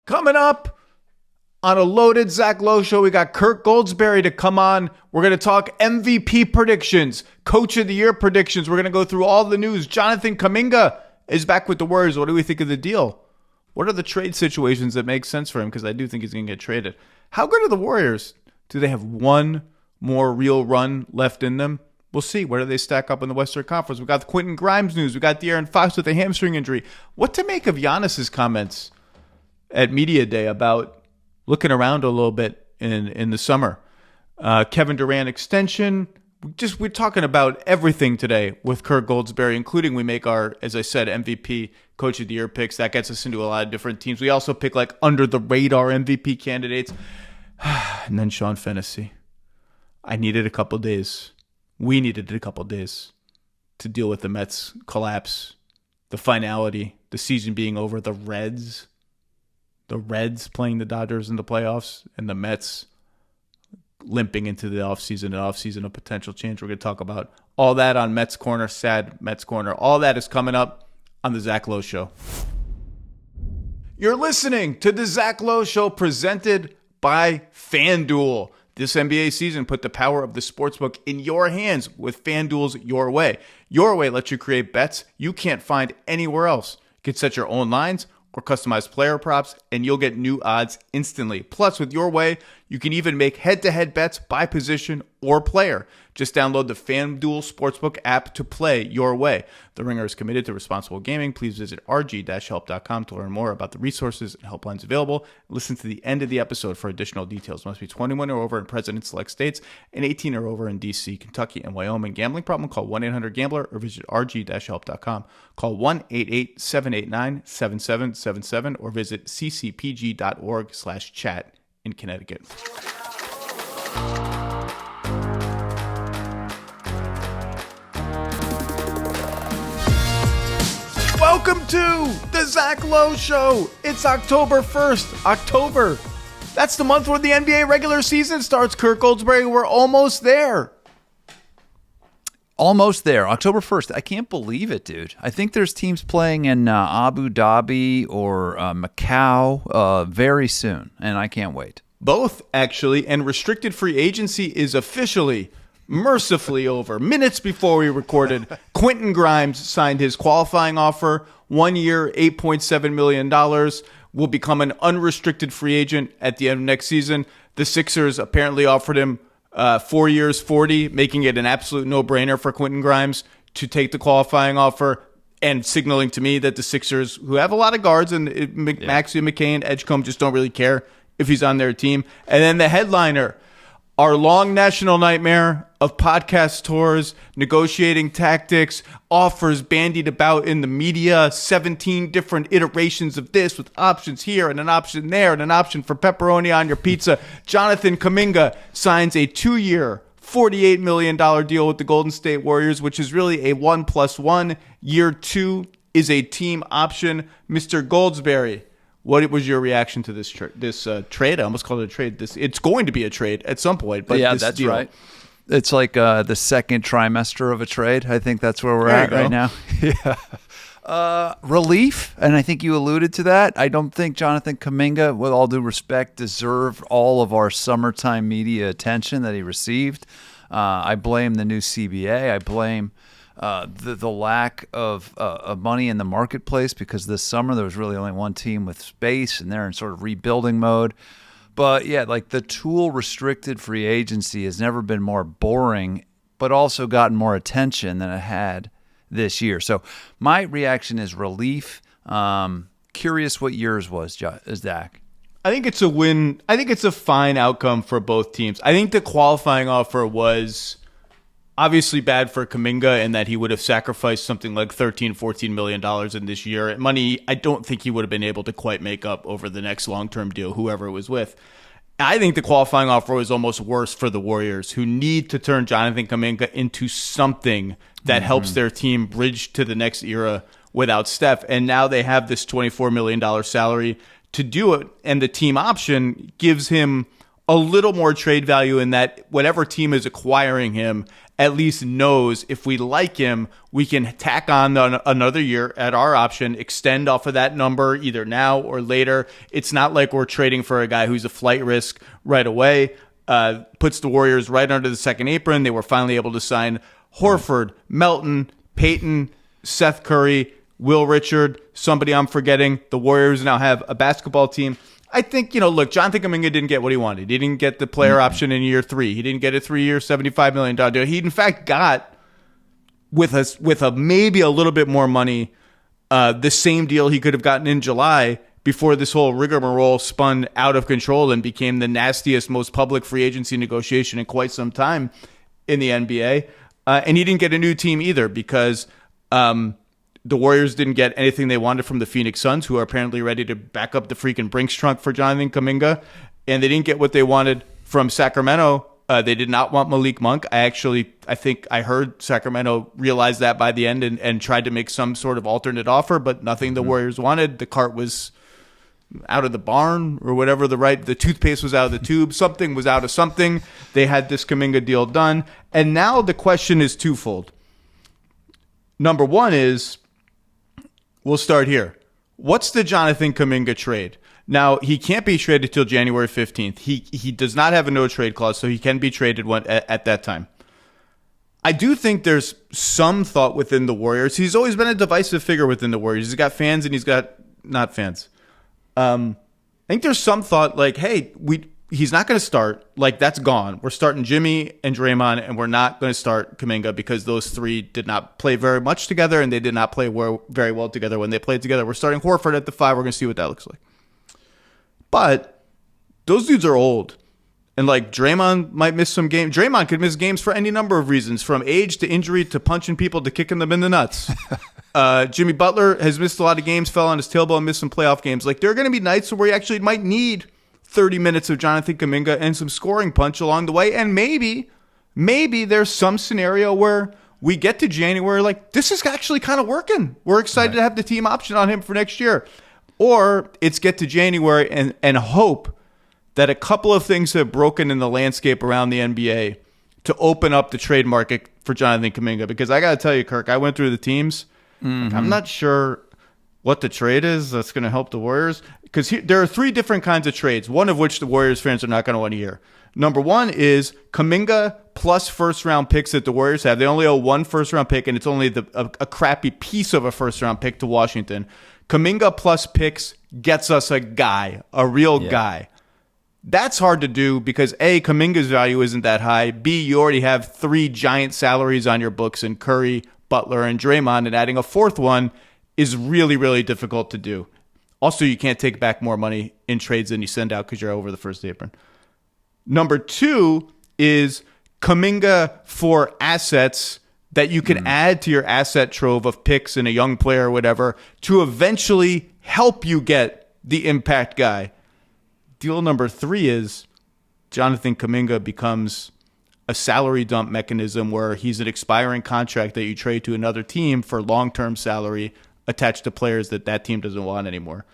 Coming up on a loaded Zach Lowe show, we got Kirk Goldsberry to come on. We're going to talk MVP predictions, Coach of the Year predictions. We're going to go through all the news. Jonathan Kuminga is back with the Warriors. What do we think of the deal? What are the trade situations that make sense for him? Because I do think he's going to get traded. How good are the Warriors? Do they have one more real run left in them? We'll see. Where do they stack up in the Western Conference? We got the Quentin Grimes news. We got the Aron Fox with a hamstring injury. What to make of Giannis's comments at Media Day about looking around a little bit in the summer? Kevin Durant extension. We're talking about everything today with Kirk Goldsberry, including we make our, as I said, MVP Coach of the Year picks. That gets us into a lot of different teams. We also pick like under the radar MVP candidates. And then Sean Fennessey. I needed a couple days. We needed a couple days to deal with the Mets collapse, the finality, the season being over, the Reds playing the Dodgers in the playoffs, and the Mets limping into the offseason of potential change. We're going to talk about all that on Mets Corner, sad Mets Corner. All that is coming up on the Zach Lowe Show. You're listening to the Zach Lowe Show presented by FanDuel. This NBA season put the power of the sportsbook in your hands with FanDuel's Your Way. Your Way lets you create bets you can't find anywhere else. You can set your own lines or customize player props, and you'll get new odds instantly. Plus, with Your Way, you can even make head-to-head bets by position or player. Just download the FanDuel Sportsbook app to play Your Way. The Ringer is committed to responsible gaming. Please visit rg-help.com to learn more about the resources and helplines available. Listen to the end of the episode for additional details. Must be 21 or over in present and select states and 18 or over in D.C., Kentucky, and Wyoming. Gambling problem? Call 1-800-GAMBLER or visit rg-help.com. Call 1-888-789-7777 or visit ccpg.org/chat in Connecticut. Welcome to the Zach Lowe Show. It's October 1st. October. That's the month where the NBA regular season starts, Kirk Goldsberry. We're almost there. Almost there. October 1st. I can't believe it, dude. I think there's teams playing in Abu Dhabi or Macau very soon, and I can't wait. Both, actually, and restricted free agency is officially mercifully over. Minutes before we recorded, Quentin Grimes signed his qualifying offer. 1 year, $8.7 million. Will become an unrestricted free agent at the end of next season. The Sixers apparently offered him 4 years, 40, making it an absolute no-brainer for Quentin Grimes to take the qualifying offer and signaling to me that the Sixers, who have a lot of guards, and Maxey, McKay, and Edgecombe just don't really care if he's on their team. And then the headliner, our long national nightmare of podcast tours, negotiating tactics, offers bandied about in the media, 17 different iterations of this with options here and an option there and an option for pepperoni on your pizza. Jonathan Kuminga signs a 2-year, $48 million deal with the Golden State Warriors, which is really a 1+1. Year 2 is a team option. Mr. Goldsberry, what was your reaction to this trade? I almost called it a trade. It's going to be a trade at some point. But yeah, this that's deal, right. It's like the second trimester of a trade. I think that's where we're at right now. Yeah. Relief, and I think you alluded to that. I don't think Jonathan Kuminga, with all due respect, deserved all of our summertime media attention that he received. I blame the new CBA. I blame the lack of money in the marketplace, because this summer there was really only one team with space, and they're in sort of rebuilding mode. But yeah, like the tool restricted free agency has never been more boring, but also gotten more attention than it had this year. So my reaction is relief. Curious what yours was, Zach. I think it's a win. I think it's a fine outcome for both teams. I think the qualifying offer was obviously bad for Kaminga in that he would have sacrificed something like $13-14 million in this year. Money I don't think he would have been able to quite make up over the next long-term deal, whoever it was with. I think the qualifying offer was almost worse for the Warriors, who need to turn Jonathan Kuminga into something that helps their team bridge to the next era without Steph. And now they have this $24 million salary to do it, and the team option gives him a little more trade value in that whatever team is acquiring him at least knows if we like him, we can tack on another year at our option, extend off of that number either now or later. It's not like we're trading for a guy who's a flight risk right away. Puts the Warriors right under the second apron. They were finally able to sign Horford, Melton, Peyton, Seth Curry, Will Richard, somebody I'm forgetting. The Warriors now have a basketball team. I think, look, Jonathan Kuminga didn't get what he wanted. He didn't get the player option in year 3. He didn't get a 3-year, $75 million deal. He, in fact, got, with a maybe a little bit more money, the same deal he could have gotten in July before this whole rigmarole spun out of control and became the nastiest, most public free agency negotiation in quite some time in the NBA. And he didn't get a new team either because the Warriors didn't get anything they wanted from the Phoenix Suns, who are apparently ready to back up the freaking Brinks trunk for Jonathan Kuminga. And they didn't get what they wanted from Sacramento. They did not want Malik Monk. I think I heard Sacramento realize that by the end and tried to make some sort of alternate offer, but nothing the Warriors wanted. The cart was out of the barn or whatever the toothpaste was out of the tube. Something was out of something. They had this Kuminga deal done. And now the question is twofold. Number one is, we'll start here. What's the Jonathan Kuminga trade? Now, he can't be traded till January 15th. He does not have a no-trade clause, so he can be traded at that time. I do think there's some thought within the Warriors. He's always been a divisive figure within the Warriors. He's got fans and he's got not fans. I think there's some thought like, hey, he's not going to start. Like, that's gone. We're starting Jimmy and Draymond, and we're not going to start Kuminga because those three did not play very much together, and they did not play very well together when they played together. We're starting Horford at the 5. We're going to see what that looks like. But those dudes are old. And, like, Draymond might miss some games. Draymond could miss games for any number of reasons, from age to injury to punching people to kicking them in the nuts. Jimmy Butler has missed a lot of games, fell on his tailbone, missed some playoff games. Like, there are going to be nights where you actually might need 30 minutes of Jonathan Kuminga and some scoring punch along the way. And maybe there's some scenario where we get to January, like, this is actually kind of working. We're excited to have the team option on him for next year. Or it's get to January and hope that a couple of things have broken in the landscape around the NBA to open up the trade market for Jonathan Kuminga. Because I got to tell you, Kirk, I went through the teams. Like, I'm not sure what the trade is that's going to help the Warriors. Because there are 3 different kinds of trades, one of which the Warriors fans are not going to want to hear. Number one is Kuminga plus first-round picks that the Warriors have. They only owe 1 first-round pick, and it's only a crappy piece of a first-round pick to Washington. Kuminga plus picks gets us a guy, a real guy. That's hard to do because, A, Kuminga's value isn't that high. B, you already have 3 giant salaries on your books in Curry, Butler, and Draymond, and adding a 4th one is really, really difficult to do. Also, you can't take back more money in trades than you send out because you're over the first apron. Number 2 is Kuminga for assets that you can add to your asset trove of picks and a young player or whatever to eventually help you get the impact guy. Deal number 3 is Jonathan Kuminga becomes a salary dump mechanism where he's an expiring contract that you trade to another team for long-term salary attached to players that team doesn't want anymore.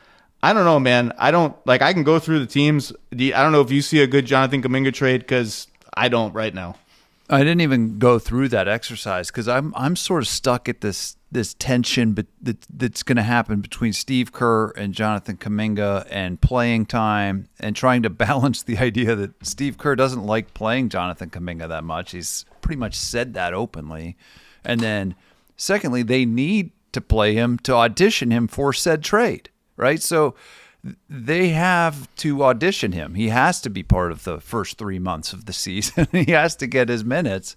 I don't know, man. I can go through the teams. I don't know if you see a good Jonathan Kuminga trade because I don't right now. I didn't even go through that exercise because I'm sort of stuck at this tension that's going to happen between Steve Kerr and Jonathan Kuminga and playing time and trying to balance the idea that Steve Kerr doesn't like playing Jonathan Kuminga that much. He's pretty much said that openly. And then secondly, they need to play him to audition him for said trade, right? So they have to audition him. He has to be part of the first 3 months of the season. He has to get his minutes,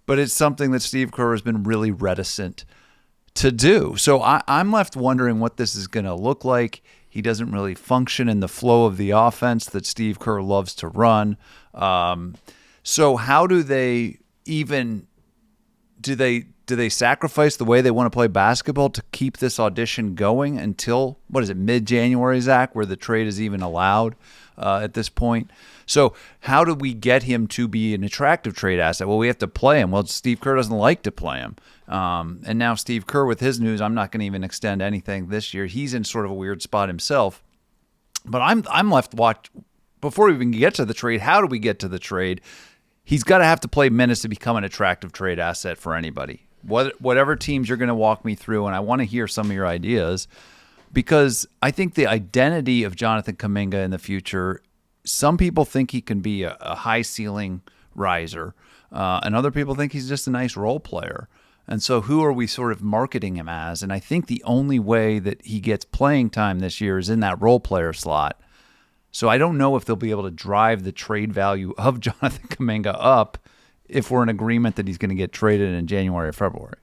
but it's something that Steve Kerr has been really reticent to do. So I'm left wondering what this is going to look like. He doesn't really function in the flow of the offense that Steve Kerr loves to run. So how do they even do they sacrifice the way they want to play basketball to keep this audition going until, mid-January, Zach, where the trade is even allowed at this point? So how do we get him to be an attractive trade asset? Well, we have to play him. Well, Steve Kerr doesn't like to play him. And now Steve Kerr with his news, I'm not going to even extend anything this year. He's in sort of a weird spot himself. But I'm left before we even get to the trade, how do we get to the trade? he's got to have to play minutes to become an attractive trade asset for anybody. Whatever teams you're going to walk me through, and I want to hear some of your ideas, because I think the identity of Jonathan Kuminga in the future, some people think he can be a high ceiling riser, and other people think he's just a nice role player. And so who are we sort of marketing him as? And I think the only way that he gets playing time this year is in that role player slot. So I don't know if they'll be able to drive the trade value of Jonathan Kuminga up if we're in agreement that he's going to get traded in January or February.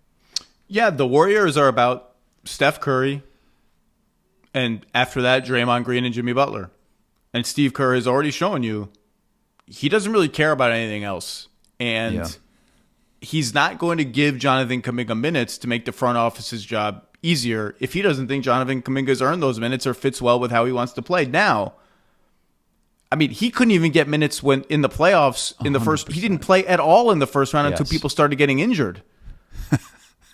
Yeah, the Warriors are about Steph Curry, and after that, Draymond Green and Jimmy Butler. And Steve Kerr has already shown you he doesn't really care about anything else. And he's not going to give Jonathan Kuminga minutes to make the front office's job easier if he doesn't think Jonathan Kuminga's earned those minutes or fits well with how he wants to play. Now, I mean, he couldn't even get minutes when in the playoffs in the first. He didn't play at all in the first round until people started getting injured.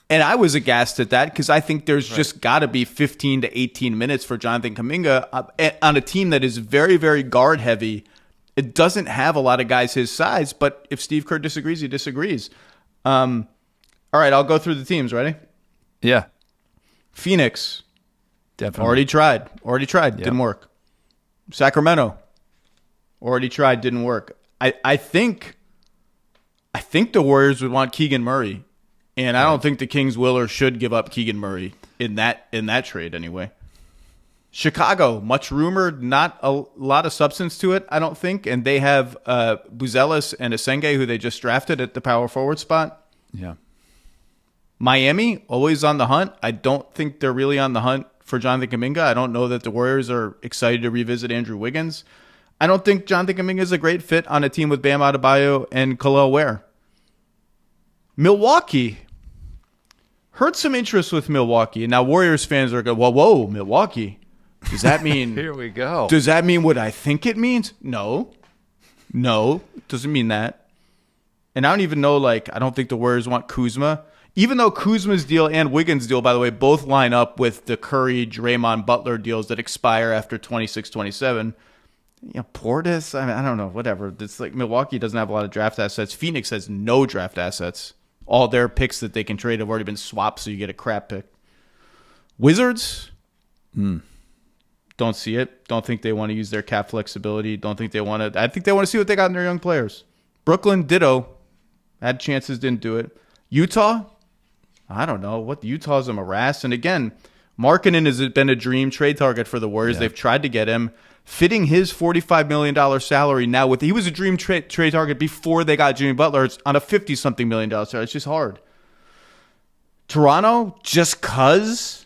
And I was aghast at that because I think there's just got to be 15 to 18 minutes for Jonathan Kuminga on a team that is very, very guard heavy. It doesn't have a lot of guys his size, but if Steve Kerr disagrees, he disagrees. All right, I'll go through the teams. Ready? Yeah. Phoenix. Definitely. Already tried. Didn't work. Sacramento. Already tried. Didn't work. I think the Warriors would want Keegan Murray, and I don't think the Kings will or should give up Keegan Murray in that trade anyway. Chicago, much rumored, not a lot of substance to it, I don't think. And they have Buzelis and Asenge, who they just drafted at the power forward spot. Yeah. Miami, always on the hunt. I don't think they're really on the hunt for Jonathan Kuminga. I don't know that the Warriors are excited to revisit Andrew Wiggins. I don't think Jonathan Kuminga is a great fit on a team with Bam Adebayo and Khalil Ware. Milwaukee. Heard some interest with Milwaukee. And now Warriors fans are going, whoa, Milwaukee. Does that mean Here we go. Does that mean what I think it means? No, it doesn't mean that. And I don't even know, I don't think the Warriors want Kuzma. Even though Kuzma's deal and Wiggins' deal, by the way, both line up with the Curry, Draymond, Butler deals that expire after 26-27. Portis, I don't know, whatever. It's like Milwaukee doesn't have a lot of draft assets. Phoenix has no draft assets. All their picks that they can trade have already been swapped, so you get a crap pick. Wizards? Don't see it. Don't think they want to use their cap flexibility. Don't think they want to. I think they want to see what they got in their young players. Brooklyn, ditto. Had chances, didn't do it. Utah? I don't know. Utah's a morass. And again, Markkanen has been a dream trade target for the Warriors. They've tried to get him. Fitting his $45 million salary now, he was a dream trade target before they got Jimmy Butler. It's on a $50-something million salary. It's just hard. Toronto, just because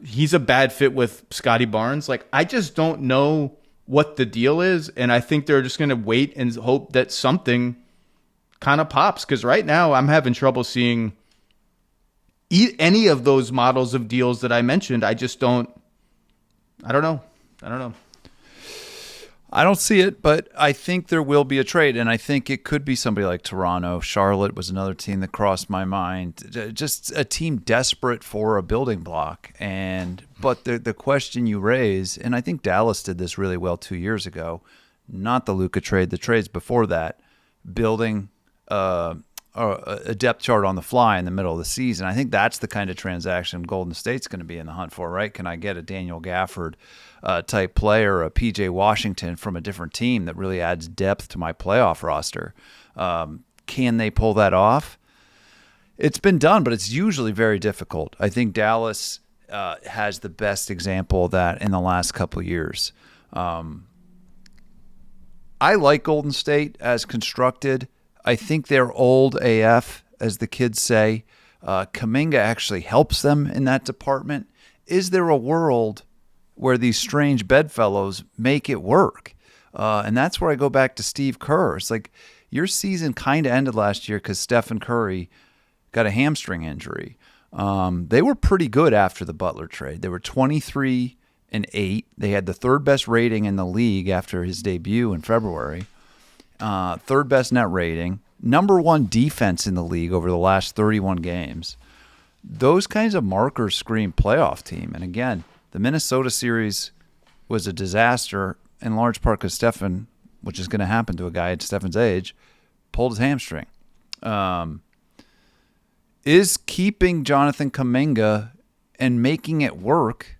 he's a bad fit with Scotty Barnes. I just don't know what the deal is, and I think they're just going to wait and hope that something kind of pops, because right now I'm having trouble seeing any of those models of deals that I mentioned. I don't know. I don't see it, but I think there will be a trade, and I think it could be somebody like Toronto. Charlotte was another team that crossed my mind. Just a team desperate for a building block. But the question you raise, and I think Dallas did this really well 2 years ago, not the Luka trade, the trades before that, building a depth chart on the fly in the middle of the season. I think that's the kind of transaction Golden State's going to be in the hunt for, right? Can I get a Daniel Gafford type player, a PJ Washington from a different team that really adds depth to my playoff roster? Can they pull that off? It's been done, but it's usually very difficult. I think Dallas has the best example of that in the last couple of years. I like Golden State as constructed. I think they're old AF, as the kids say. Kaminga actually helps them in that department. Is there a world where these strange bedfellows make it work? And that's where I go back to Steve Kerr. It's like your season kind of ended last year because Stephen Curry got a hamstring injury. They were pretty good after the Butler trade. They were 23-8. They had the third best rating in the league after his debut in February. Third best net rating, number one defense in the league over the last 31 games. Those kinds of markers scream playoff team. And again, the Minnesota series was a disaster in large part because Stephen, which is going to happen to a guy at Stephen's age, pulled his hamstring. Is keeping Jonathan Kuminga and making it work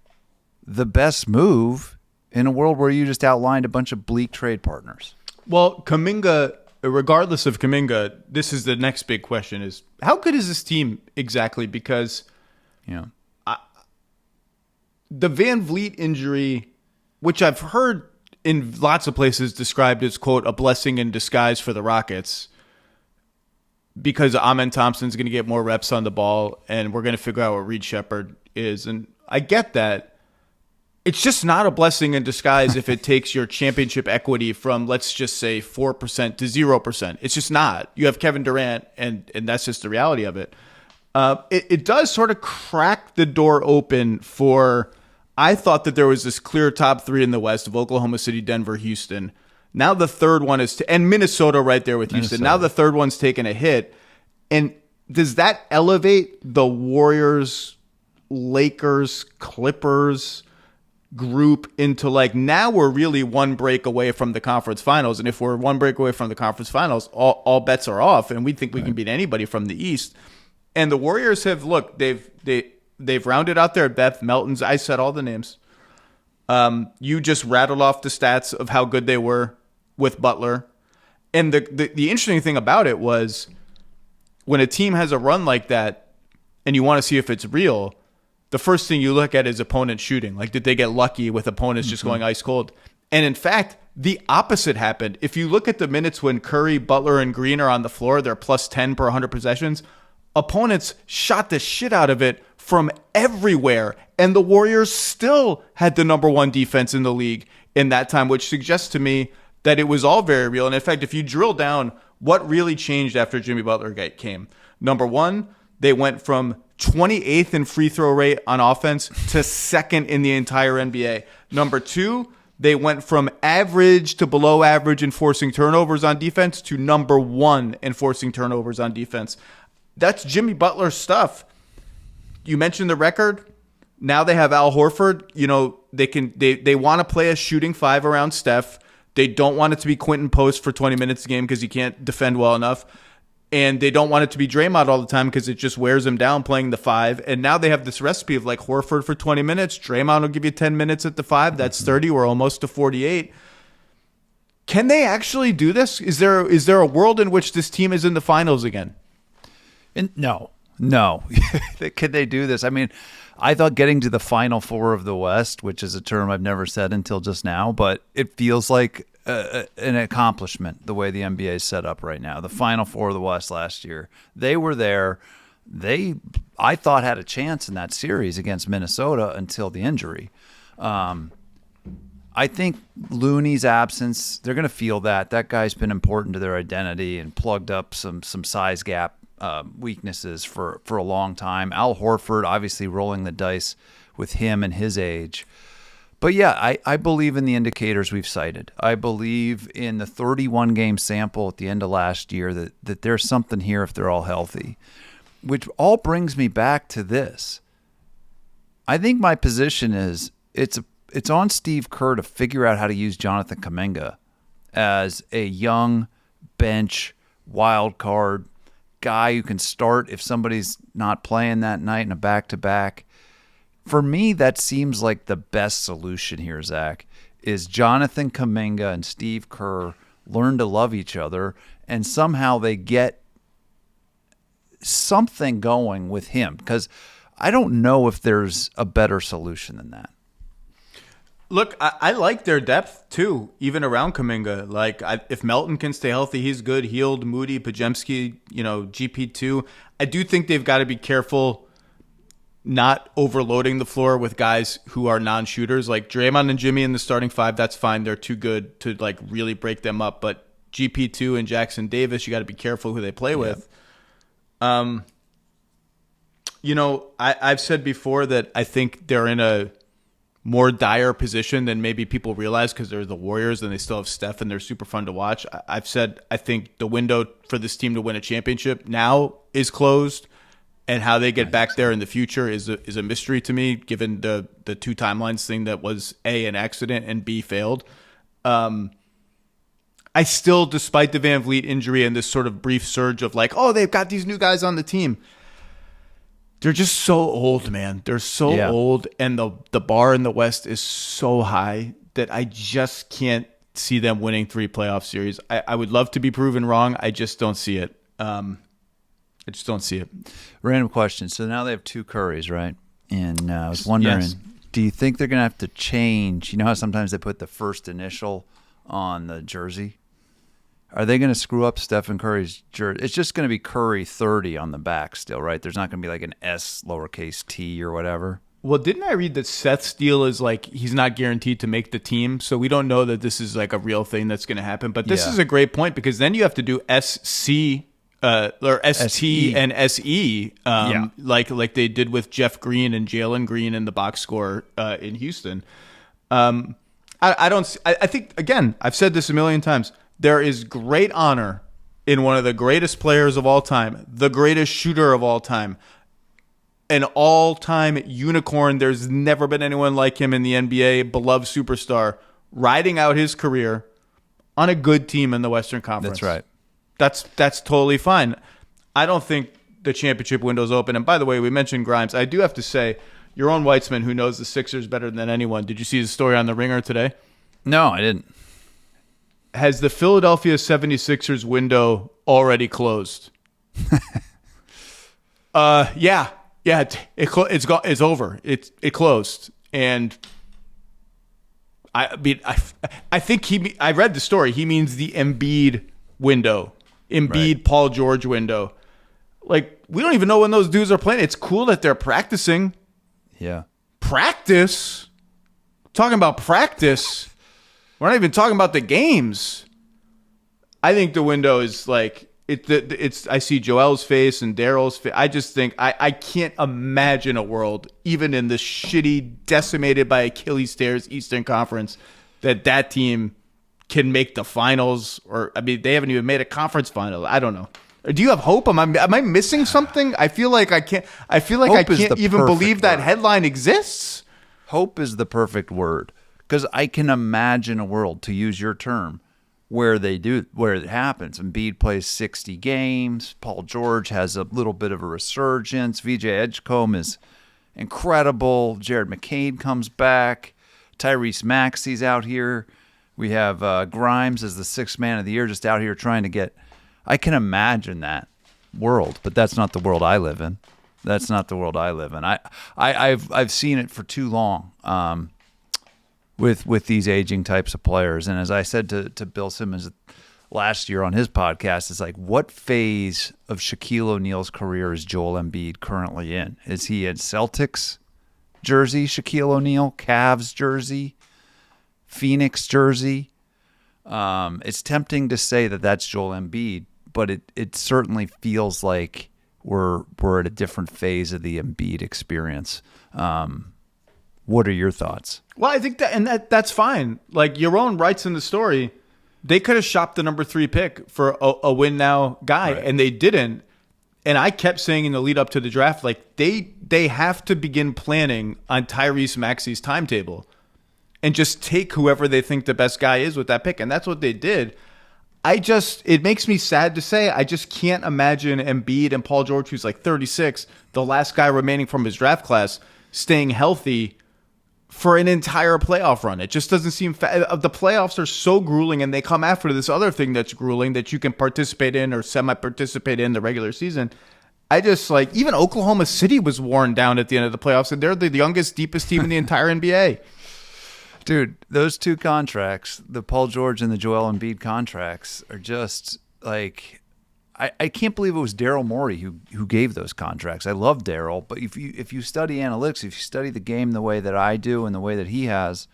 the best move in a world where you just outlined a bunch of bleak trade partners? Well, Kaminga, regardless of Kaminga, this is the next big question: is how good is this team exactly? Because the Van Vliet injury, which I've heard in lots of places described as, quote, a blessing in disguise for the Rockets, because Amen Thompson's going to get more reps on the ball and we're going to figure out what Reed Shepherd is. And I get that. It's just not a blessing in disguise if it takes your championship equity from, let's just say, 4% to 0%. It's just not. You have Kevin Durant, and that's just the reality of it. It does sort of crack the door open for, I thought that there was this clear top three in the West of Oklahoma City, Denver, Houston. Now the third one is, and Minnesota right there with Houston. Now the third one's taken a hit. And does that elevate the Warriors, Lakers, Clippers group into like, now we're really one break away from the conference finals? And if we're one break away from the conference finals, all bets are off, and we think we can beat anybody from the East. And the Warriors have, look, they've rounded out their depth. Melton's, I said all the names. You just rattled off the stats of how good they were with Butler. And the interesting thing about it was, when a team has a run like that and you want to see if it's real, the first thing you look at is opponent shooting. Like, did they get lucky with opponents just going ice cold? And in fact, the opposite happened. If you look at the minutes when Curry, Butler, and Green are on the floor, they're plus 10 per 100 possessions. Opponents shot the shit out of it from everywhere. And the Warriors still had the number one defense in the league in that time, which suggests to me that it was all very real. And in fact, if you drill down, what really changed after Jimmy Butler came? Number one, they went from 28th in free throw rate on offense to second in the entire NBA. Number two, they went from average to below average in forcing turnovers on defense to number one in forcing turnovers on defense. That's Jimmy Butler stuff. You mentioned the record. Now they have Al Horford. You know, they want to play a shooting five around Steph. They don't want it to be Quentin Post for 20 minutes a game because he can't defend well enough. And they don't want it to be Draymond all the time because it just wears him down playing the five. And now they have this recipe of like Horford for 20 minutes. Draymond will give you 10 minutes at the five. That's 30. We're almost to 48. Can they actually do this? Is there a world in which this team is in the finals again? No. Can they do this? I mean, I thought getting to the Final Four of the West, which is a term I've never said until just now, but it feels like an accomplishment the way the NBA is set up right now. The Final Four of the West last year, they were there. I thought, had a chance in that series against Minnesota until the injury. I think Looney's absence, they're going to feel that. That guy's been important to their identity and plugged up some size gap weaknesses for a long time. Al Horford, obviously rolling the dice with him and his age. But yeah, I believe in the indicators we've cited. I believe in the 31-game sample at the end of last year that there's something here if they're all healthy, which all brings me back to this. I think my position is it's on Steve Kerr to figure out how to use Jonathan Kuminga as a young bench wild card guy who can start if somebody's not playing that night in a back-to-back. For me, that seems like the best solution here, Zach, is Jonathan Kuminga and Steve Kerr learn to love each other, and somehow they get something going with him, because I don't know if there's a better solution than that. Look, I like their depth, too, even around Kaminga. Like, if Melton can stay healthy, he's good. Healed, Moody, Pajemski, GP2. I do think they've got to be careful not overloading the floor with guys who are non-shooters. Like Draymond and Jimmy in the starting five, that's fine. They're too good to, like, really break them up. But GP2 and Jackson Davis, you got to be careful who they play with. I've said before that I think they're in a more dire position than maybe people realize because they're the Warriors and they still have Steph and they're super fun to watch. I've said I think the window for this team to win a championship now is closed, and how they get back there in the future is a mystery to me, given the two timelines thing that was A, an accident, and B, failed. I I still, despite the Van Vliet injury and this sort of brief surge of like, oh, they've got these new guys on the team. They're just so old, man. They're so old, and the bar in the West is so high that I just can't see them winning 3 playoff series. I would love to be proven wrong. I just don't see it. I just don't see it. Random question. So now they have 2 Currys, right? And I was wondering, do you think they're going to have to change? You know how sometimes they put the first initial on the jersey? Are they going to screw up Stephen Curry's jersey? It's just going to be Curry 30 on the back still, right? There's not going to be like an S lowercase t or whatever. Well, didn't I read that Seth's deal is like he's not guaranteed to make the team, so we don't know that this is like a real thing that's going to happen. But this is a great point because then you have to do SC or ST and SE, like they did with Jeff Green and Jalen Green in the box score in Houston. I think, again, I've said this a million times. There is great honor in one of the greatest players of all time, the greatest shooter of all time, an all-time unicorn. There's never been anyone like him in the NBA, beloved superstar, riding out his career on a good team in the Western Conference. That's right. That's totally fine. I don't think the championship window's open. And by the way, we mentioned Grimes. I do have to say, your own Weitzman, who knows the Sixers better than anyone, did you see the story on The Ringer today? No, I didn't. Has the Philadelphia 76ers window already closed? Yeah. It's over. It closed. And I mean, I think I read the story. He means the Embiid window, Embiid, Paul George window. Like, we don't even know when those dudes are playing. It's cool that they're practicing. Yeah. Practice? Talking about practice. We're not even talking about the games. I think the window is like it's. I see Joel's face and Daryl's face. I just think I can't imagine a world, even in the shitty, decimated by Achilles tears Eastern Conference, that team can make the finals. Or I mean, they haven't even made a conference final. I don't know. Do you have hope? Am I missing something? I feel like I can't. I feel like hope I can't even believe that headline exists. Hope is the perfect word. Because I can imagine a world, to use your term, where it happens. Embiid plays 60 games. Paul George has a little bit of a resurgence. VJ Edgecombe is incredible. Jared McCain comes back. Tyrese Maxey's out here. We have Grimes as the 6th man of the year, just out here trying to get. I can imagine that world, but that's not the world I live in. That's not the world I live in. I've seen it for too long. With these aging types of players. And as I said to Bill Simmons last year on his podcast, it's like, what phase of Shaquille O'Neal's career is Joel Embiid currently in? Is he in Celtics jersey, Shaquille O'Neal, Cavs jersey, Phoenix jersey? It's tempting to say that that's Joel Embiid, but it certainly feels like we're at a different phase of the Embiid experience. What are your thoughts? Well, I think that's fine. Like, Yaron writes in the story, they could have shopped the number 3 pick for a win now guy, right, and they didn't. And I kept saying in the lead up to the draft, like, they have to begin planning on Tyrese Maxey's timetable and just take whoever they think the best guy is with that pick. And that's what they did. It makes me sad to say, I just can't imagine Embiid and Paul George, who's like 36, the last guy remaining from his draft class, staying healthy for an entire playoff run. It just doesn't seem the playoffs are so grueling, and they come after this other thing that's grueling that you can participate in or semi-participate in the regular season. I just, like, even Oklahoma City was worn down at the end of the playoffs, and they're the youngest, deepest team in the entire NBA. Dude, those 2 contracts, the Paul George and the Joel Embiid contracts, are just like, I can't believe it was Daryl Morey who gave those contracts. I love Daryl, but if you study analytics, if you study the game the way that I do and the way that he has,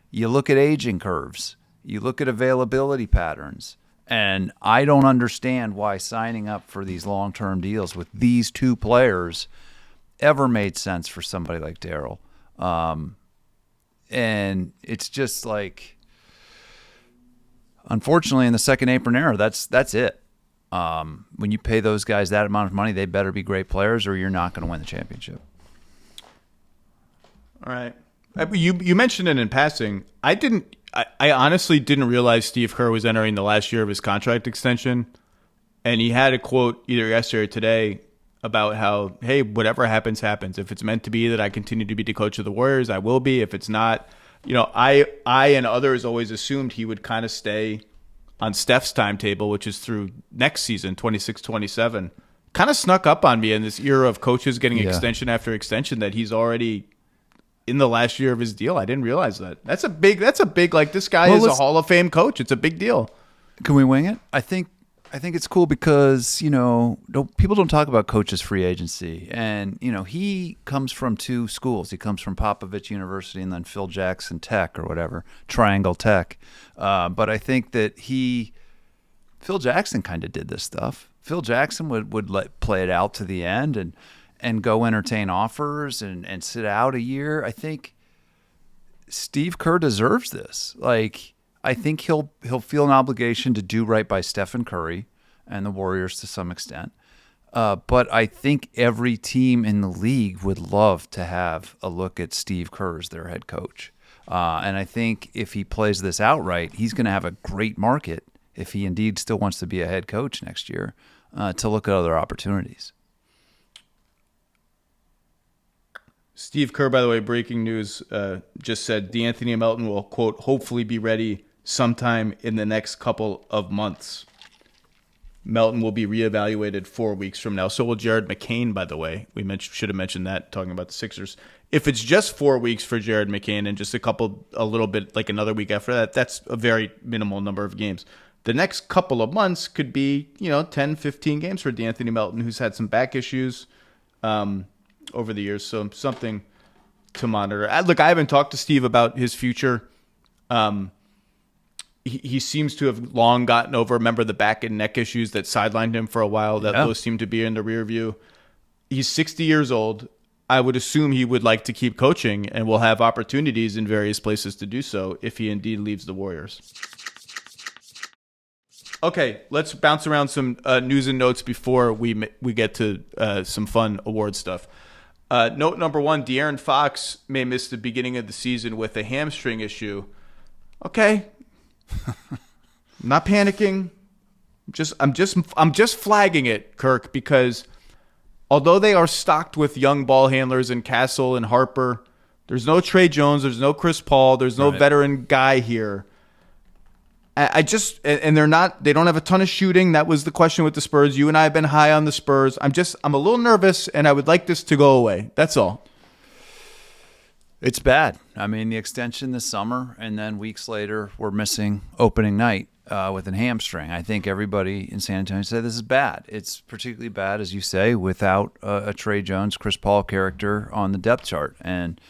you look at aging curves, you look at availability patterns, and I don't understand why signing up for these long-term deals with these 2 players ever made sense for somebody like Daryl. And it's just like, unfortunately, in the second apron era, that's it. When you pay those guys that amount of money, they better be great players, or you're not going to win the championship. All right. You mentioned it in passing. I I honestly didn't realize Steve Kerr was entering the last year of his contract extension. And he had a quote either yesterday or today about how, hey, whatever happens, happens. If it's meant to be that I continue to be the coach of the Warriors, I will be. If it's not, I and others always assumed he would kind of stay on Steph's timetable, which is through next season, 26-27. Kind of snuck up on me in this era of coaches getting extension after extension that he's already in the last year of his deal. I didn't realize that. That's a big, like, this guy is a Hall of Fame coach. It's a big deal. Can we wing it? I think it's cool because, people don't talk about coaches' free agency. And, he comes from two schools. He comes from Popovich University and then Phil Jackson Tech or whatever, Triangle Tech. But I think that Phil Jackson kind of did this stuff. Phil Jackson would play it out to the end and go entertain offers and sit out a year. I think Steve Kerr deserves this. Like, I think he'll feel an obligation to do right by Stephen Curry and the Warriors to some extent. But I think every team in the league would love to have a look at Steve Kerr as their head coach. And I think if he plays this out right, he's going to have a great market, if he indeed still wants to be a head coach next year, to look at other opportunities. Steve Kerr, by the way, breaking news, just said DeAnthony Melton will, quote, hopefully be ready sometime in the next couple of months. Melton will be reevaluated 4 weeks from now. So will Jared McCain, by the way. We should have mentioned that, talking about the Sixers. If it's just 4 weeks for Jared McCain and just a little bit, like another week after that, that's a very minimal number of games. The next couple of months could be, 10, 15 games for DeAnthony Melton, who's had some back issues over the years. So something to monitor. Look, I haven't talked to Steve about his future. He seems to have long gotten over, remember, the back and neck issues that sidelined him for a while. Those seem to be in the rear view. He's 60 years old. I would assume he would like to keep coaching and will have opportunities in various places to do so if he indeed leaves the Warriors. Okay, let's bounce around some news and notes before we get to some fun award stuff. Note number one, De'Aaron Fox may miss the beginning of the season with a hamstring issue. Okay. I'm not panicking. I'm just flagging it, Kirk, because although they are stocked with young ball handlers in Castle and Harper, there's no Trey Jones, there's no Chris Paul, there's no veteran guy here. They don't have a ton of shooting. That was the question with the Spurs. You and I have been high on the Spurs. I'm a little nervous, and I would like this to go away. That's all. It's bad. I mean, the extension this summer, and then weeks later, we're missing opening night with a hamstring. I think everybody in San Antonio said this is bad. It's particularly bad, as you say, without a Trey Jones, Chris Paul character on the depth chart. And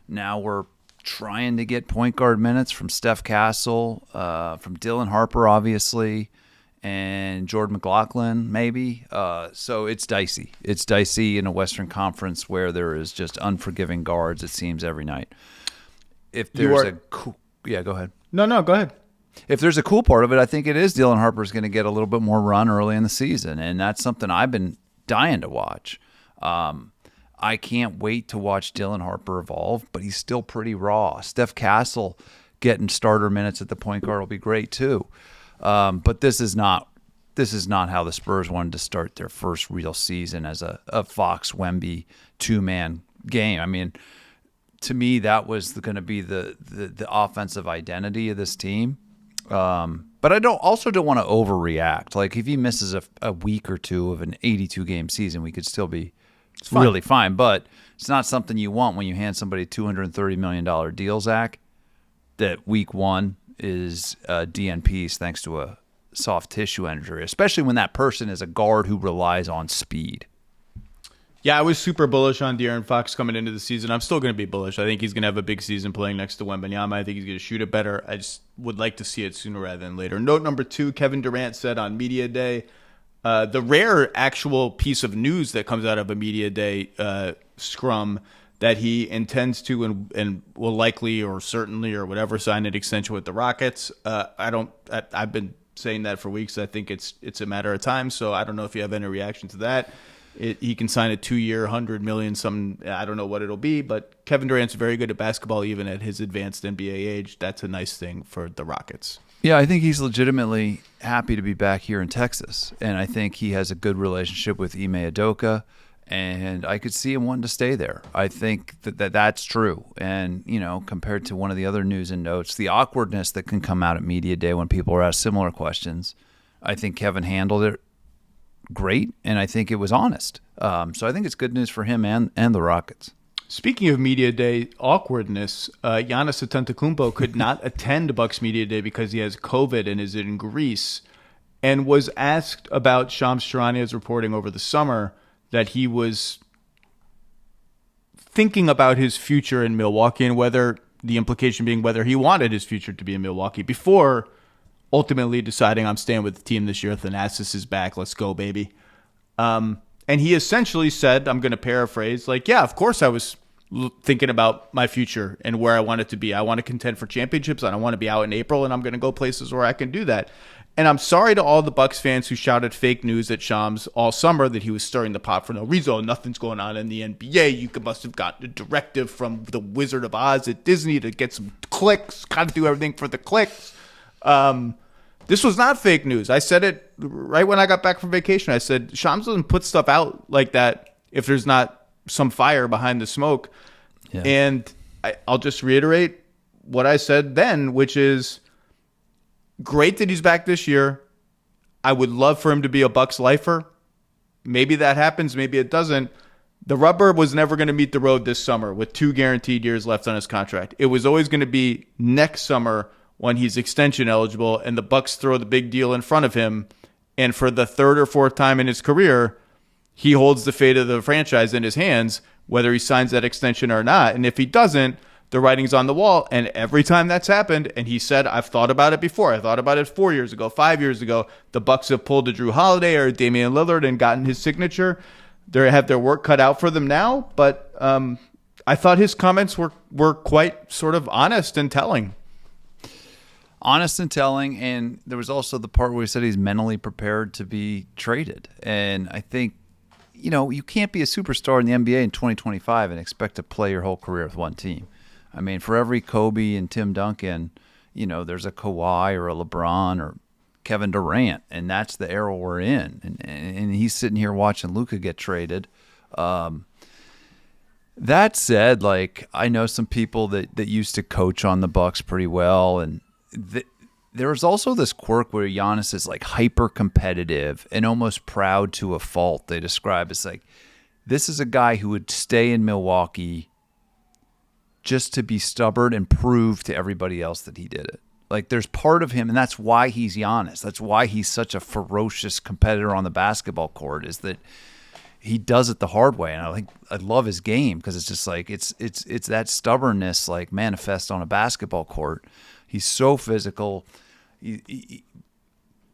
now we're trying to get point guard minutes from Steph Castle, from Dylan Harper, obviously, and Jordan McLaughlin, maybe. So it's dicey. It's dicey in a Western Conference where there is just unforgiving guards, it seems, every night. If there's yeah, go ahead. No, go ahead. If there's a cool part of it, I think it is Dylan Harper's going to get a little bit more run early in the season, and that's something I've been dying to watch. I can't wait to watch Dylan Harper evolve, but he's still pretty raw. Steph Castle getting starter minutes at the point guard will be great too. But this is not how the Spurs wanted to start their first real season as a Fox Wemby two-man game. I mean, to me, that was going to be the offensive identity of this team. But I don't want to overreact. Like, if he misses a week or two of an 82-game season, we could still be really fine. But it's not something you want when you hand somebody a $230 million deal, Zach, that week one is DNPs thanks to a soft tissue injury, especially when that person is a guard who relies on speed. Yeah, I was super bullish on De'Aaron Fox coming into the season. I'm still going to be bullish. I think he's going to have a big season playing next to Wembanyama. I think he's going to shoot it better. I just would like to see it sooner rather than later. Note number two, Kevin Durant said on Media Day, the rare actual piece of news that comes out of a Media Day scrum, that he intends to and will likely or certainly or whatever sign an extension with the Rockets. I've been saying that for weeks. I think it's a matter of time, so I don't know if you have any reaction to that. He can sign a 2-year, $100 million. I don't know what it'll be, but Kevin Durant's very good at basketball, even at his advanced NBA age. That's a nice thing for the Rockets. Yeah, I think he's legitimately happy to be back here in Texas, and I think he has a good relationship with Ime Udoka, and I could see him wanting to stay there. I think that's true, and compared to one of the other news and notes, the awkwardness that can come out at media day when people are asked similar questions, I think Kevin handled it great, and I think it was honest. So I think it's good news for him and the Rockets. Speaking of Media Day awkwardness, Giannis Antetokounmpo could not attend Bucks Media Day because he has COVID and is in Greece, and was asked about Shams Charania's reporting over the summer that he was thinking about his future in Milwaukee and whether the implication being whether he wanted his future to be in Milwaukee before ultimately deciding I'm staying with the team this year. Thanasis is back. Let's go, baby. And he essentially said, I'm going to paraphrase, yeah, of course I was thinking about my future and where I want it to be. I want to contend for championships. I don't want to be out in April, and I'm going to go places where I can do that. And I'm sorry to all the Bucks fans who shouted fake news at Shams all summer that he was stirring the pot for no reason. Nothing's going on in the NBA. You must have gotten a directive from the Wizard of Oz at Disney to get some clicks. Got to do everything for the clicks. This was not fake news. I said it right when I got back from vacation. I said, Shams doesn't put stuff out like that if there's not some fire behind the smoke. Yeah. And I'll just reiterate what I said then, which is great that he's back this year. I would love for him to be a Bucks lifer. Maybe that happens. Maybe it doesn't. The rubber was never going to meet the road this summer with 2 guaranteed years left on his contract. It was always going to be next summer when he's extension eligible and the Bucks throw the big deal in front of him. And for the 3rd or 4th time in his career, he holds the fate of the franchise in his hands, whether he signs that extension or not. And if he doesn't, the writing's on the wall. And every time that's happened, and he said, I've thought about it before. I thought about it 4 years ago, 5 years ago. The Bucks have pulled a Drew Holiday or Damian Lillard and gotten his signature. They have their work cut out for them now. But I thought his comments were quite sort of honest and telling. Honest and telling, and there was also the part where he said he's mentally prepared to be traded. And I think, you can't be a superstar in the NBA in 2025 and expect to play your whole career with one team. I mean, for every Kobe and Tim Duncan, there's a Kawhi or a LeBron or Kevin Durant, and that's the era we're in. And he's sitting here watching Luka get traded. That said, I know some people that used to coach on the Bucks pretty well, and there was also this quirk where Giannis is hyper competitive and almost proud to a fault. They describe as this is a guy who would stay in Milwaukee just to be stubborn and prove to everybody else that he did it. There's part of him, and that's why he's Giannis. That's why he's such a ferocious competitor on the basketball court, is that he does it the hard way. And I love his game because it's just it's that stubbornness manifest on a basketball court. He's so physical,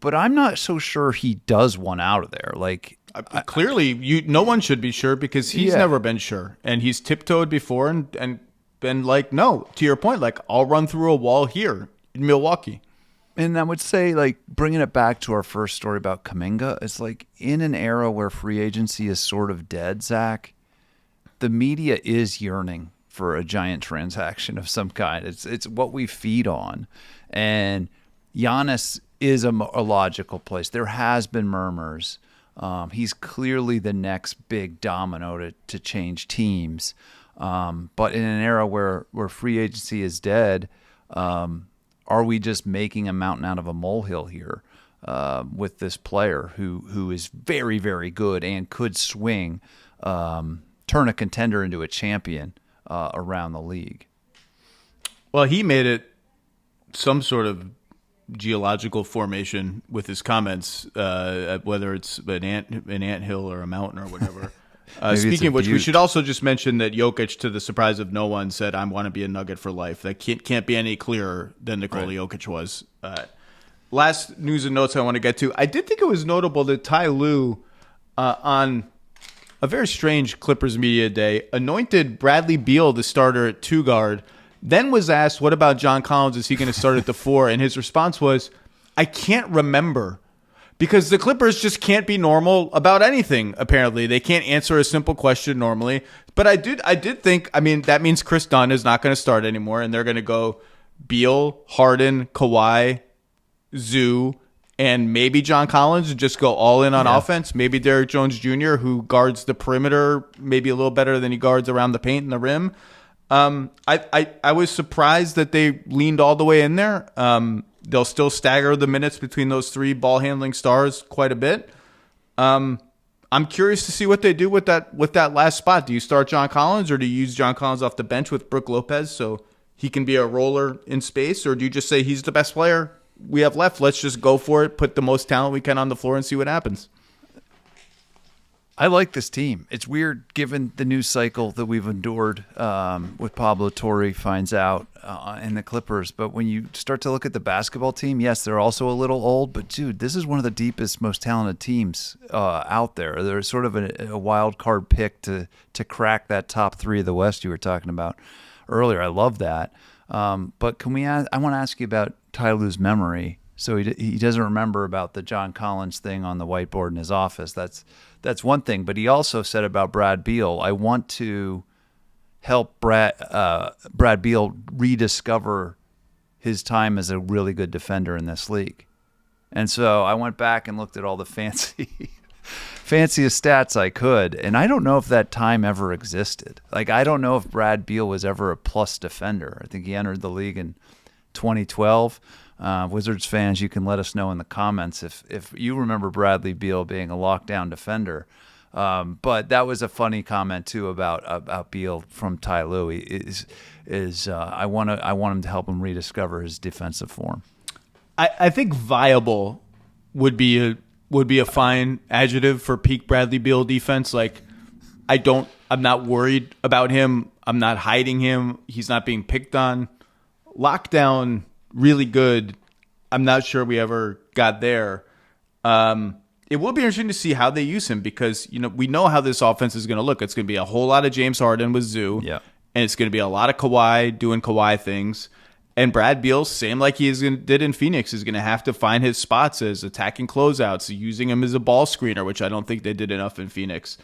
but I'm not so sure he does one out of there. Clearly, no one should be sure because he's never been sure, and he's tiptoed before and been no. To your point, I'll run through a wall here in Milwaukee. And I would say, bringing it back to our first story about Kaminga, it's in an era where free agency is sort of dead, Zach, the media is yearning for a giant transaction of some kind. It's what we feed on. And Giannis is a logical place. There has been murmurs. He's clearly the next big domino to change teams. But in an era where free agency is dead, are we just making a mountain out of a molehill here with this player who is very, very good and could swing, turn a contender into a champion around the league? Well, he made it some sort of geological formation with his comments, whether it's an anthill or a mountain or whatever. Speaking of which, we should also just mention that Jokic, to the surprise of no one, said, I want to be a Nugget for life. That can't be any clearer than Nikola Jokic was. Last news and notes I want to get to. I did think it was notable that Ty Lue, on a very strange Clippers media day, anointed Bradley Beal the starter at 2 guard, then was asked, what about John Collins? Is he going to start at the 4? And his response was, I can't remember. because the Clippers just can't be normal about anything. Apparently, they can't answer a simple question normally. But I did think. I mean, that means Chris Dunn is not going to start anymore, and they're going to go Beal, Harden, Kawhi, Zoo, and maybe John Collins, and just go all in on offense. Maybe Derrick Jones Jr., who guards the perimeter maybe a little better than he guards around the paint and the rim. I was surprised that they leaned all the way in there. They'll still stagger the minutes between those three ball handling stars quite a bit. I'm curious to see what they do with that last spot. Do you start John Collins, or do you use John Collins off the bench with Brook Lopez so he can be a roller in space, or do you just say he's the best player we have left? Let's just go for it, put the most talent we can on the floor, and see what happens. I like this team. It's weird given the news cycle that we've endured with Pablo Torre finds out in the Clippers. But when you start to look at the basketball team, yes, they're also a little old. But, dude, this is one of the deepest, most talented teams out there. They're sort of a wild card pick to crack that top three of the West you were talking about earlier. I love that. But can we I want to ask you about Ty Lue's memory. So he doesn't remember about the John Collins thing on the whiteboard in his office. That's one thing. But he also said about Brad Beal, I want to help Brad Beal rediscover his time as a really good defender in this league. And so I went back and looked at all the fanciest stats I could, and I don't know if that time ever existed. Like, I don't know if Brad Beal was ever a plus defender. I think he entered the league in 2012. Wizards fans, you can let us know in the comments if you remember Bradley Beal being a lockdown defender. But that was a funny comment too about Beal from Ty Lue. I want him to help him rediscover his defensive form. I think viable would be a fine adjective for peak Bradley Beal defense. Like, I'm not worried about him. I'm not hiding him. He's not being picked on. Lockdown, really good. I'm not sure we ever got there. It will be interesting to see how they use him, because we know how this offense is going to look. It's going to be a whole lot of James Harden with Zoo, and it's going to be a lot of Kawhi doing Kawhi things. And Brad Beal, same like he did in Phoenix, is going to have to find his spots as attacking closeouts, using him as a ball screener, which I don't think they did enough in Phoenix.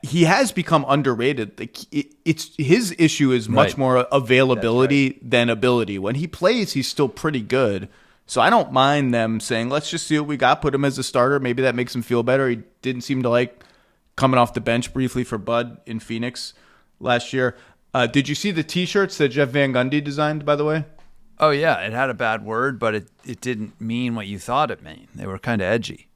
He has become underrated. Like, it's his issue is much more availability than ability. When he plays, he's still pretty good. So I don't mind them saying, let's just see what we got, put him as a starter. Maybe that makes him feel better. He didn't seem to like coming off the bench briefly for Bud in Phoenix last year. Did you see the T-shirts that Jeff Van Gundy designed, by the way? Oh, yeah. It had a bad word, but it didn't mean what you thought it meant. They were kind of edgy.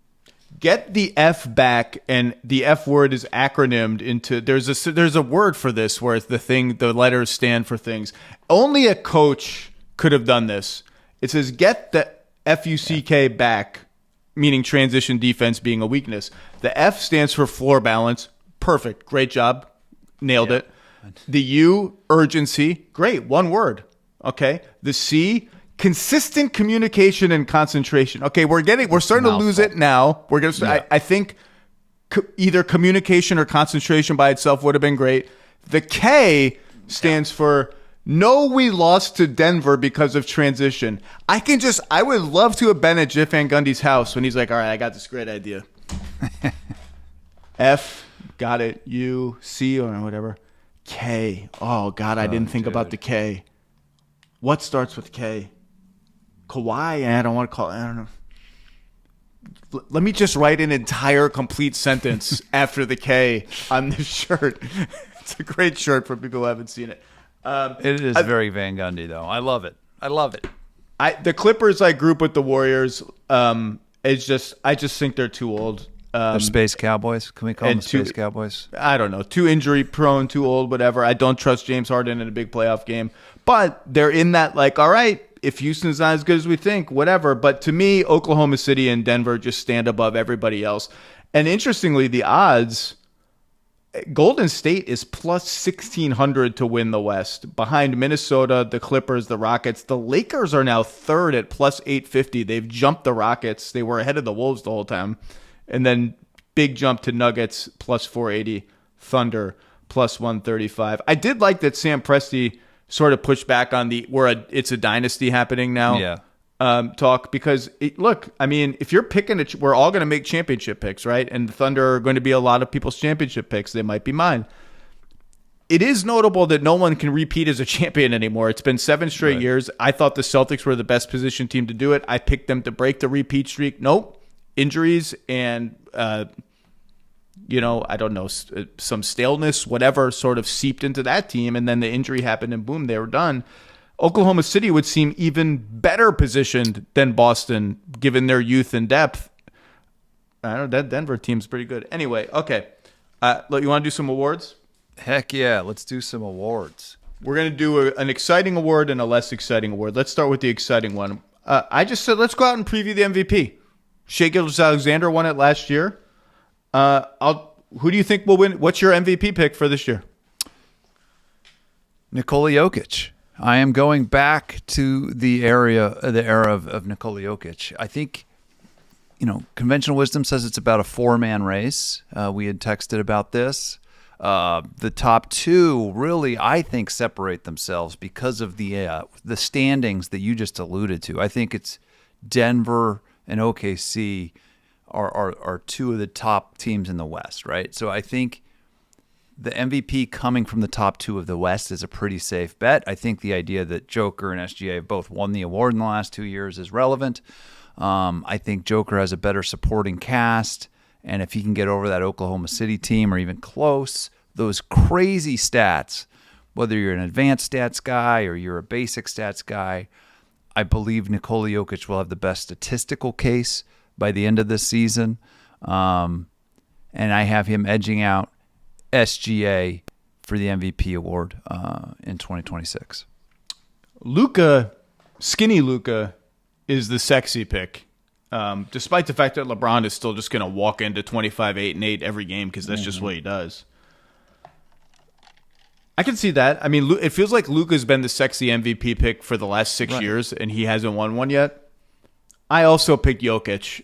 Get the F back, and the F word is acronymed into. There's a word for this where it's the letters stand for things. Only a coach could have done this. It says get the FUCK back, meaning transition defense being a weakness. The F stands for floor balance. Perfect. Great job. Nailed it. The U, urgency. Great. One word. Okay. The C, consistent communication and concentration. Okay, we're starting to lose it now. We're gonna. I think either communication or concentration by itself would have been great. The K stands for no. We lost to Denver because of transition. I would love to have been at Jeff Van Gundy's house when he's like, "All right, I got this great idea." F, got it. U, C, or whatever. K. Oh God, I didn't think about the K. What starts with K? Kawhi, I don't want to call it. I don't know. Let me just write an entire complete sentence after the K on this shirt. It's a great shirt for people who haven't seen it. It is very Van Gundy, though. I love it. The Clippers, I group with the Warriors. I just think they're too old. They're Space Cowboys. Can we call them the Space Cowboys? I don't know. Too injury prone, too old, whatever. I don't trust James Harden in a big playoff game. But they're in that, like, all right, if Houston's not as good as we think, whatever. But to me, Oklahoma City and Denver just stand above everybody else. And interestingly, the odds, Golden State is plus 1,600 to win the West. Behind Minnesota, the Clippers, the Rockets. The Lakers are now third at plus 850. They've jumped the Rockets. They were ahead of the Wolves the whole time. And then big jump to Nuggets, plus 480. Thunder, plus 135. I did like that Sam Presti sort of pushed back on it's a dynasty happening now. Yeah. talk because look, I mean, if you're picking it, we're all going to make championship picks, right? And the Thunder are going to be a lot of people's championship picks. They might be mine. It is notable that no one can repeat as a champion anymore. It's been 7 straight years. I thought the Celtics were the best positioned team to do it. I picked them to break the repeat streak. Nope. Injuries and, I don't know, some staleness, whatever sort of seeped into that team. And then the injury happened and boom, they were done. Oklahoma City would seem even better positioned than Boston, given their youth and depth. I don't know, that Denver team's pretty good. Anyway, okay. Look, you want to do some awards? Heck yeah, let's do some awards. We're going to do an exciting award and a less exciting award. Let's start with the exciting one. I just said let's go out and preview the MVP. Shai Gilgeous-Alexander won it last year. Who do you think will win? What's your MVP pick for this year? Nikola Jokic. I am going back to the era of Nikola Jokic. I think, conventional wisdom says it's about a 4-man race. We had texted about this. The top 2 really, I think, separate themselves because of the standings that you just alluded to. I think it's Denver and OKC are 2 of the top teams in the West, right? So I think the MVP coming from the top 2 of the West is a pretty safe bet. I think the idea that Joker and SGA have both won the award in the last 2 years is relevant. I think Joker has a better supporting cast. And if he can get over that Oklahoma City team or even close, those crazy stats, whether you're an advanced stats guy or you're a basic stats guy, I believe Nikola Jokic will have the best statistical case by the end of this season. And I have him edging out SGA for the MVP award in 2026. Skinny Luka, is the sexy pick. Despite the fact that LeBron is still just going to walk into 25, 8, and 8 every game because that's just what he does. I can see that. I mean, it feels like Luka's been the sexy MVP pick for the last 6 years, and he hasn't won one yet. I also picked Jokic.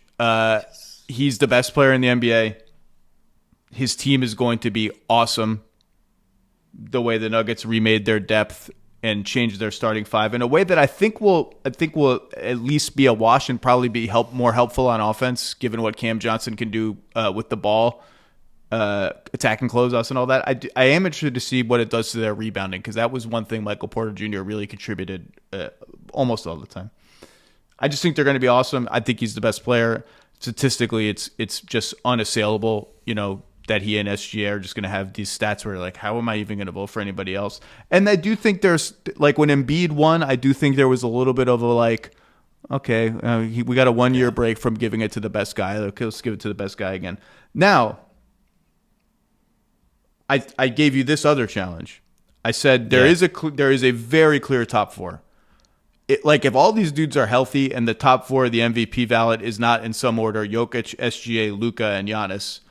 He's the best player in the NBA. His team is going to be awesome. The way the Nuggets remade their depth and changed their starting 5 in a way that I think will at least be a wash and probably be more helpful on offense, given what Cam Johnson can do with the ball, attack and close us and all that. I am interested to see what it does to their rebounding because that was one thing Michael Porter Jr. really contributed almost all the time. I just think they're going to be awesome. I think he's the best player. Statistically, it's just unassailable, that he and SGA are just going to have these stats where like, how am I even going to vote for anybody else? And I do think there's like when Embiid won, I do think there was a little bit of a like, okay, we got a 1-year break from giving it to the best guy. Okay, let's give it to the best guy again. Now, I gave you this other challenge. I said there is a very clear top 4. Like if all these dudes are healthy and the top 4 of the MVP ballot is not in some order, Jokic, SGA, Luka, and Giannis,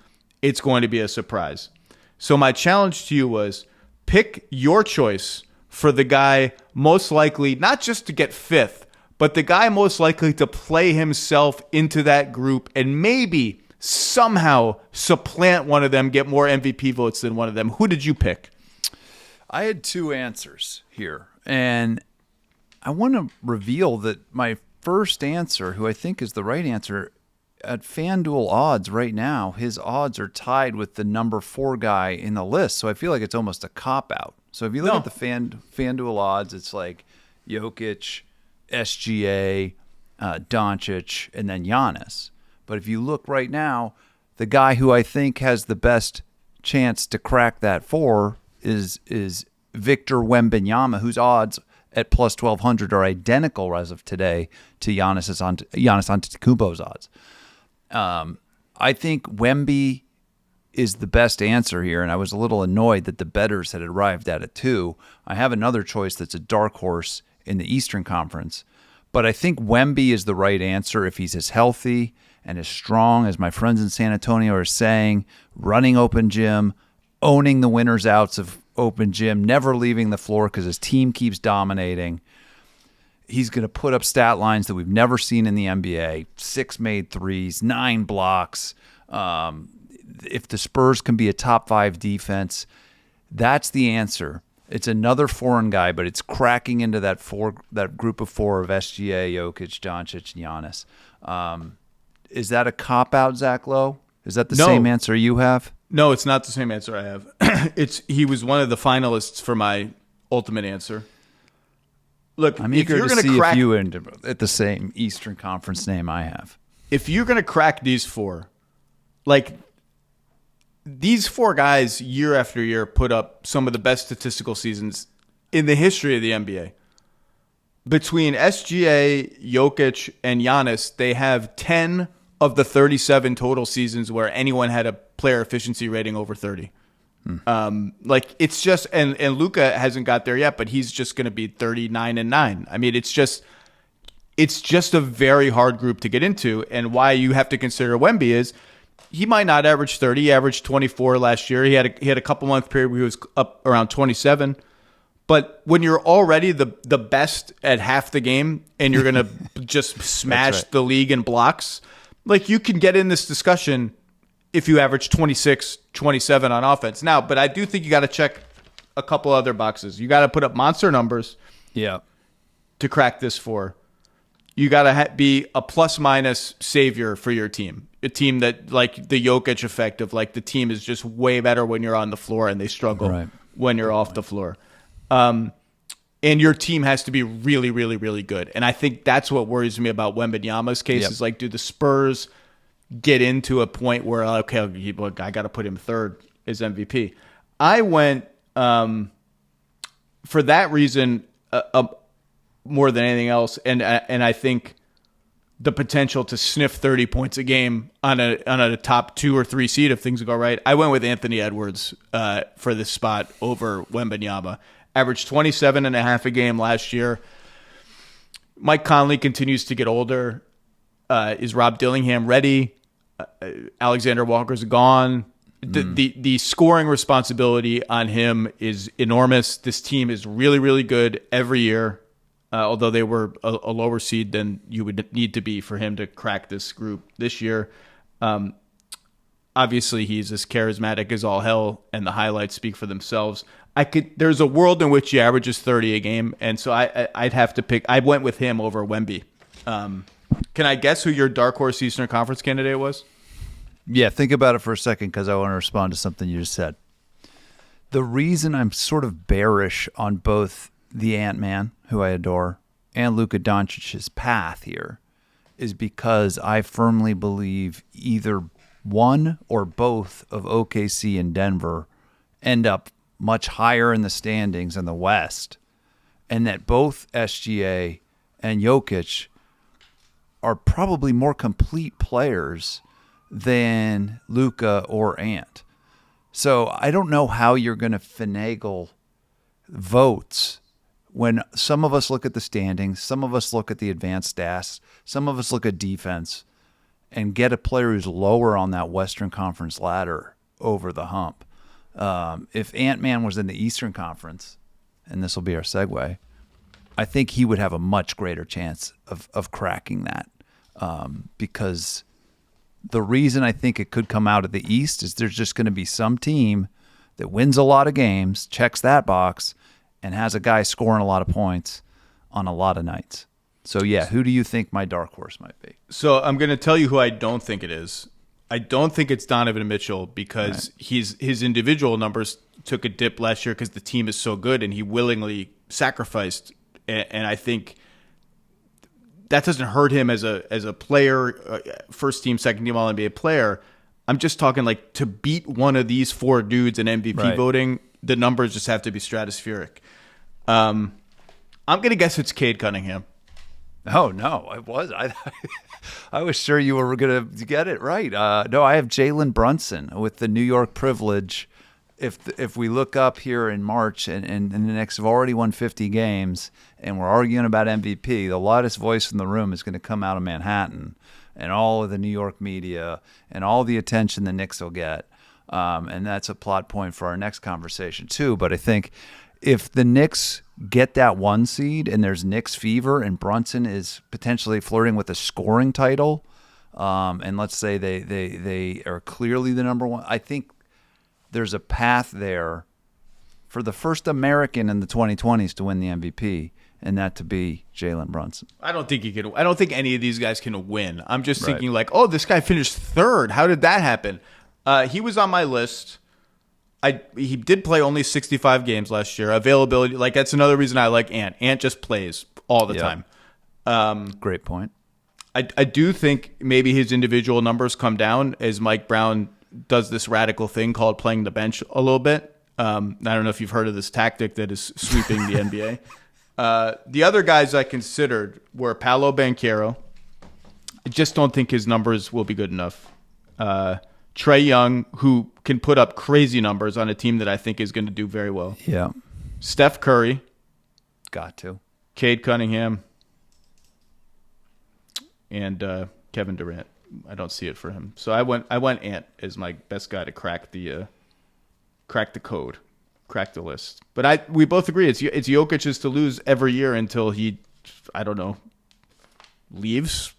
it's going to be a surprise. So my challenge to you was pick your choice for the guy most likely, not just to get 5th, but the guy most likely to play himself into that group and maybe somehow supplant one of them, get more MVP votes than one of them. Who did you pick? I had 2 answers here. And I want to reveal that my first answer, who I think is the right answer, at FanDuel odds right now, his odds are tied with the number 4 guy in the list. So I feel like it's almost a cop-out. So if you look at the FanDuel odds, it's like Jokic, SGA, Doncic, and then Giannis. But if you look right now, the guy who I think has the best chance to crack that 4 is Victor Wembanyama, whose odds at plus 1,200 are identical as of today to Giannis Antetokounmpo's odds. I think Wemby is the best answer here, and I was a little annoyed that the bettors had arrived at it too. I have another choice that's a dark horse in the Eastern Conference, but I think Wemby is the right answer if he's as healthy and as strong as my friends in San Antonio are saying, running open gym, owning the winners outs of open gym, never leaving the floor because his team keeps dominating. He's going to put up stat lines that we've never seen in the NBA. 6 made threes, 9 blocks. If the Spurs can be a top 5 defense, that's the answer. It's another foreign guy, but it's cracking into that group of four of SGA, Jokic, Doncic, and Giannis. Is that a cop-out, Zach Lowe? Is that the same answer you have? No, it's not the same answer I have. He was one of the finalists for my ultimate answer. Look, I'm eager to see if you end at the same Eastern Conference name I have. If you're going to crack these four, like these four guys year after year put up some of the best statistical seasons in the history of the NBA. Between SGA, Jokic, and Giannis, they have 10 of the 37 total seasons where anyone had a player efficiency rating over 30. Like it's just, and Luka hasn't got there yet, but he's just going to be 39-9. I mean, it's just a very hard group to get into. And why you have to consider Wemby is he might not average 30. He averaged 24 last year. He had a couple month period where he was up around 27. But when you're already the best at half the game and you're going to just smash the league in blocks, like you can get in this discussion if you average 26, 27 on offense. Now, but I do think you got to check a couple other boxes. You got to put up monster numbers to crack this four. You got to be a plus-minus savior for your team. A team that, like the Jokic effect of like the team is just way better when you're on the floor and they struggle when you're off the floor. And your team has to be really, really, really good. And I think that's what worries me about Wembanyama's case is like, do the Spurs get into a point where, okay, look, I got to put him third as MVP? I went, for that reason, more than anything else. And I think the potential to sniff 30 points a game on a top 2 or 3 seed if things go right. I went with Anthony Edwards for this spot over Wembanyama. Averaged 27.5 a game last year. Mike Conley continues to get older. Is Rob Dillingham ready? Alexander Walker's gone. The scoring responsibility on him is enormous. This team is really, really good every year, although they were a lower seed than you would need to be for him to crack this group this year. Obviously, he's as charismatic as all hell, and the highlights speak for themselves. There's a world in which he averages 30 a game, and so I'd have to pick. I went with him over Wemby. Can I guess who your dark horse Eastern Conference candidate was? Yeah, think about it for a second because I want to respond to something you just said. The reason I'm sort of bearish on both the Ant-Man, who I adore, and Luka Doncic's path here is because I firmly believe either one or both of OKC and Denver end up much higher in the standings in the West, and that both SGA and Jokic are probably more complete players than Luka or Ant. So I don't know how you're going to finagle votes when some of us look at the standings, some of us look at the advanced stats, some of us look at defense, and get a player who's lower on that Western Conference ladder over the hump. If Ant-Man was in the Eastern Conference, and this will be our segue, I think he would have a much greater chance of cracking that because the reason I think it could come out of the East is there's just going to be some team that wins a lot of games, checks that box, and has a guy scoring a lot of points on a lot of nights. So, yeah, who do you think my dark horse might be? So I'm going to tell you who I don't think it is. I don't think it's Donovan Mitchell because his individual numbers took a dip last year because the team is so good and he willingly sacrificed. And I think that doesn't hurt him as a player, first team, second team All-NBA player. I'm just talking like to beat one of these four dudes in MVP voting, the numbers just have to be stratospheric. I'm going to guess it's Cade Cunningham. Oh, no, I was sure you were going to get it right. No, I have Jalen Brunson with the New York privilege. If we look up here in March and the Knicks have already won 50 games and we're arguing about MVP, the loudest voice in the room is going to come out of Manhattan and all of the New York media and all the attention the Knicks will get. And that's a plot point for our next conversation too. But I think if the Knicks get that 1 seed and there's Knicks fever and Brunson is potentially flirting with a scoring title, and let's say they are clearly the number one, I think there's a path there for the first American in the 2020s to win the MVP, and that to be Jalen Brunson. I don't think any of these guys can win. I'm just thinking like, oh, this guy finished third. How did that happen? He was on my list. He did play only 65 games last year. Availability, like that's another reason I like Ant. Ant just plays all the time. Great point. I do think maybe his individual numbers come down as Mike Brown does this radical thing called playing the bench a little bit. I don't know if you've heard of this tactic that is sweeping the NBA. The other guys I considered were Paolo Banchero. I just don't think his numbers will be good enough. Trae Young, who can put up crazy numbers on a team that I think is going to do very well. Yeah. Steph Curry. Got to. Cade Cunningham. And Kevin Durant. I don't see it for him. So I went Ant as my best guy to crack the code, crack the list. But we both agree it's Jokic's to lose every year until he, I don't know, leaves.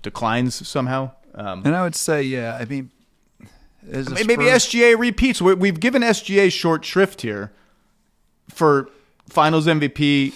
Declines somehow. And I would say, yeah, I mean, maybe SGA repeats. We've given SGA short shrift here for Finals MVP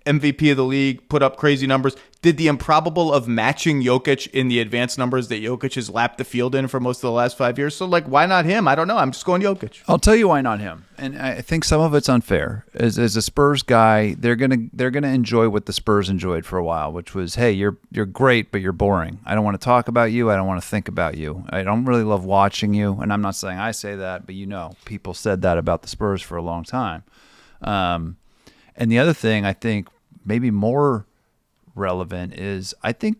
of the league, put up crazy numbers. Did the improbable of matching Jokic in the advanced numbers that Jokic has lapped the field in for most of the last 5 years. So, like, why not him? I don't know. I'm just going Jokic. I'll tell you why not him. And I think some of it's unfair. As a Spurs guy, they're gonna enjoy what the Spurs enjoyed for a while, which was, hey, you're great, but you're boring. I don't want to talk about you. I don't want to think about you. I don't really love watching you. And I'm not saying I say that, but people said that about the Spurs for a long time. And the other thing I think maybe more relevant is I think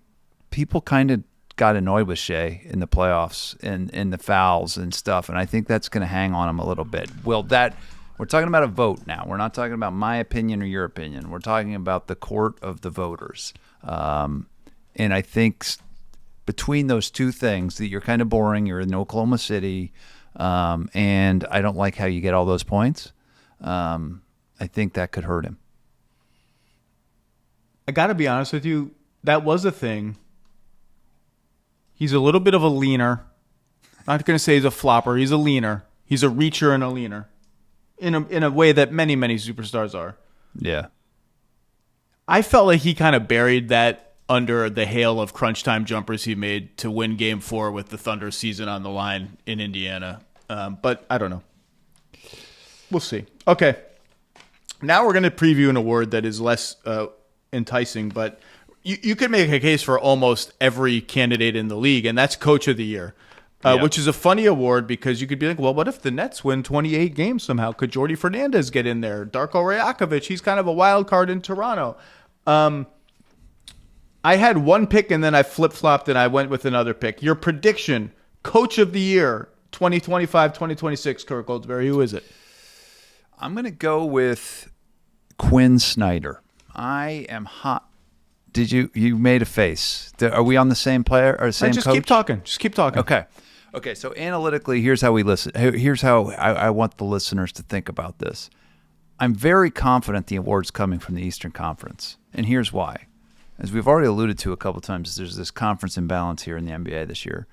people kind of got annoyed with Shea in the playoffs and in the fouls and stuff, and I think that's going to hang on him a little bit. We're talking about a vote now. We're not talking about my opinion or your opinion. We're talking about the court of the voters. And I think between those two things, that you're kind of boring, you're in Oklahoma City, and I don't like how you get all those points, I think that could hurt him. I got to be honest with you. That was a thing. He's a little bit of a leaner. I'm not going to say he's a flopper. He's a leaner. He's a reacher and a leaner in a way that many, many superstars are. Yeah. I felt like he kind of buried that under the hail of crunch time jumpers he made to win Game 4 with the Thunder season on the line in Indiana. But I don't know. We'll see. Okay. Now we're going to preview an award that is less enticing, but you could make a case for almost every candidate in the league, and that's Coach of the Year, which is a funny award because you could be like, well, what if the Nets win 28 games somehow? Could Jordy Fernandez get in there? Darko Rajakovic, he's kind of a wild card in Toronto. I had one pick, and then I flip-flopped, and I went with another pick. Your prediction, Coach of the Year, 2025, 2026, Kirk Goldsberry, who is it? I'm going to go with Quinn Snyder. I am hot. Did you made a face? Are we on the same player or same just coach? Just keep talking. Okay. So analytically, here's how we listen. Here's how I want the listeners to think about this. I'm very confident the award's coming from the Eastern Conference, and here's why. As we've already alluded to a couple times, there's this conference imbalance here in the NBA this year.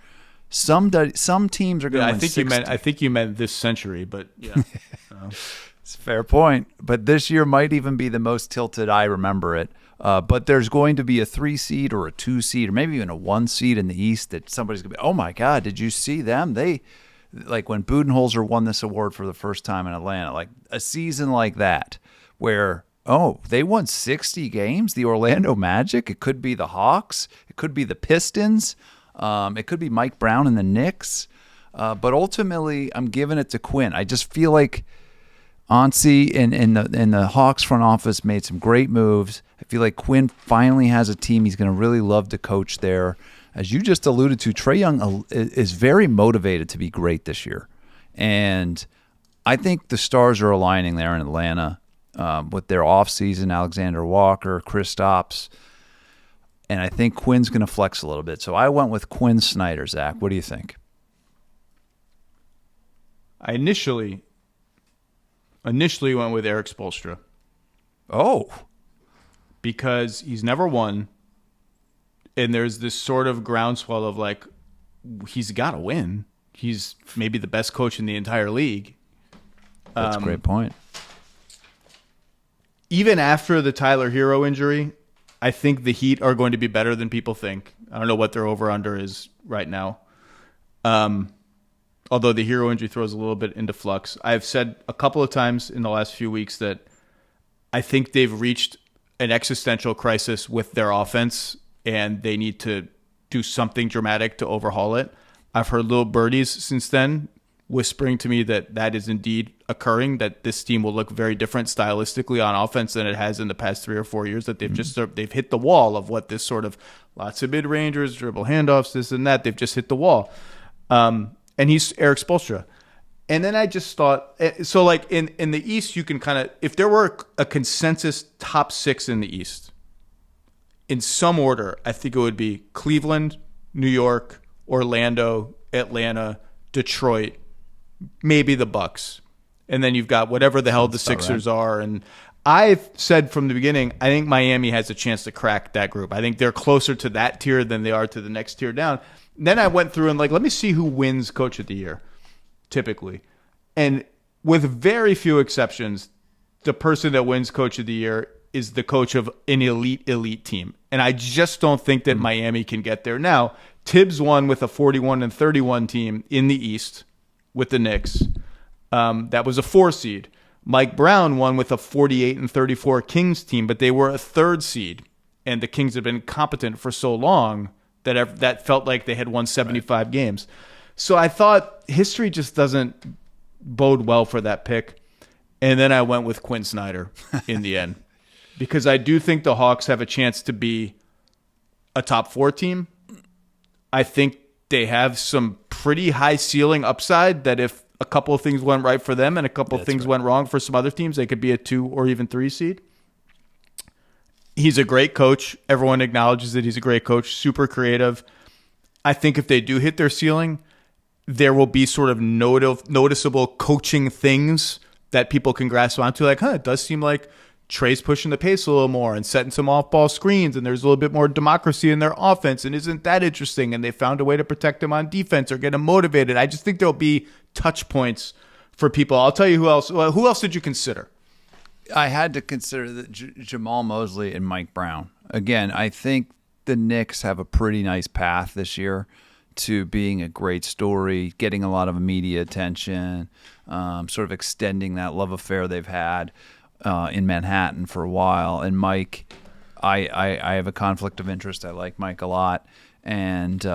Some teams are going to win. I think you meant this century, but yeah. It's a fair point. But this year might even be the most tilted I remember it. But there's going to be a 3 seed or a 2 seed or maybe even a 1 seed in the East that somebody's going to be, oh my God, did you see them? They, like when Budenholzer won this award for the first time in Atlanta, like a season like that where, oh, they won 60 games, the Orlando Magic. It could be the Hawks. It could be the Pistons. It could be Mike Brown and the Knicks. But ultimately, I'm giving it to Quinn. I just feel like Anssi and the Hawks front office made some great moves. I feel like Quinn finally has a team he's going to really love to coach there. As you just alluded to, Trae Young is very motivated to be great this year. And I think the stars are aligning there in Atlanta with their offseason, Alexander Walker, Kristaps. And I think Quinn's going to flex a little bit. So I went with Quinn Snyder, Zach. What do you think? I initially went with Eric Spoelstra. Oh. Because he's never won, and there's this sort of groundswell of like, he's got to win. He's maybe the best coach in the entire league. That's a great point. even after the Tyler Hero injury, I think the Heat are going to be better than people think. I don't know what their over-under is right now. Although the Hero injury throws a little bit into flux. I've said a couple of times in the last few weeks that I think they've reached an existential crisis with their offense, and they need to do something dramatic to overhaul it. I've heard little birdies since then whispering to me that that is indeed occurring, that this team will look very different stylistically on offense than it has in the past 3 or 4 years, that they've hit the wall of what this sort of lots of mid-rangers, dribble handoffs, this and that. They've just hit the wall. And he's Eric Spoelstra. And then I just thought, so like in the East, you can kind of, if there were a consensus top 6 in the East, in some order, I think it would be Cleveland, New York, Orlando, Atlanta, Detroit, maybe the Bucks. And then you've got whatever the hell the Sixers are. And I've said from the beginning, I think Miami has a chance to crack that group. I think they're closer to that tier than they are to the next tier down. Then I went through and let me see who wins Coach of the Year, typically. And with very few exceptions, the person that wins Coach of the Year is the coach of an elite team. And I just don't think that Miami can get there. Now, Tibbs won with a 41-31 team in the East with the Knicks. That was a 4 seed. Mike Brown won with a 48-34 Kings team, but they were a 3rd seed. And the Kings had been competent for so long that felt like they had won 75 games. So I thought history just doesn't bode well for that pick. And then I went with Quinn Snyder in the end. Because I do think the Hawks have a chance to be a top 4 team. I think they have some pretty high ceiling upside that if a couple of things went right for them and a couple of things went wrong for some other teams, they could be a 2 or even 3 seed. He's a great coach. Everyone acknowledges that he's a great coach, super creative. I think if they do hit their ceiling, there will be sort of noticeable coaching things that people can grasp onto. Like, it does seem like Trey's pushing the pace a little more and setting some off-ball screens, and there's a little bit more democracy in their offense, and isn't that interesting? And they found a way to protect him on defense or get him motivated. I just think there'll be touch points for people. I'll tell you who else. Who else did you consider? I had to consider Jamal Mosley and Mike Brown. Again, I think the Knicks have a pretty nice path this year to being a great story, getting a lot of media attention, sort of extending that love affair they've had in Manhattan for a while. And Mike, I have a conflict of interest. I like Mike a lot, and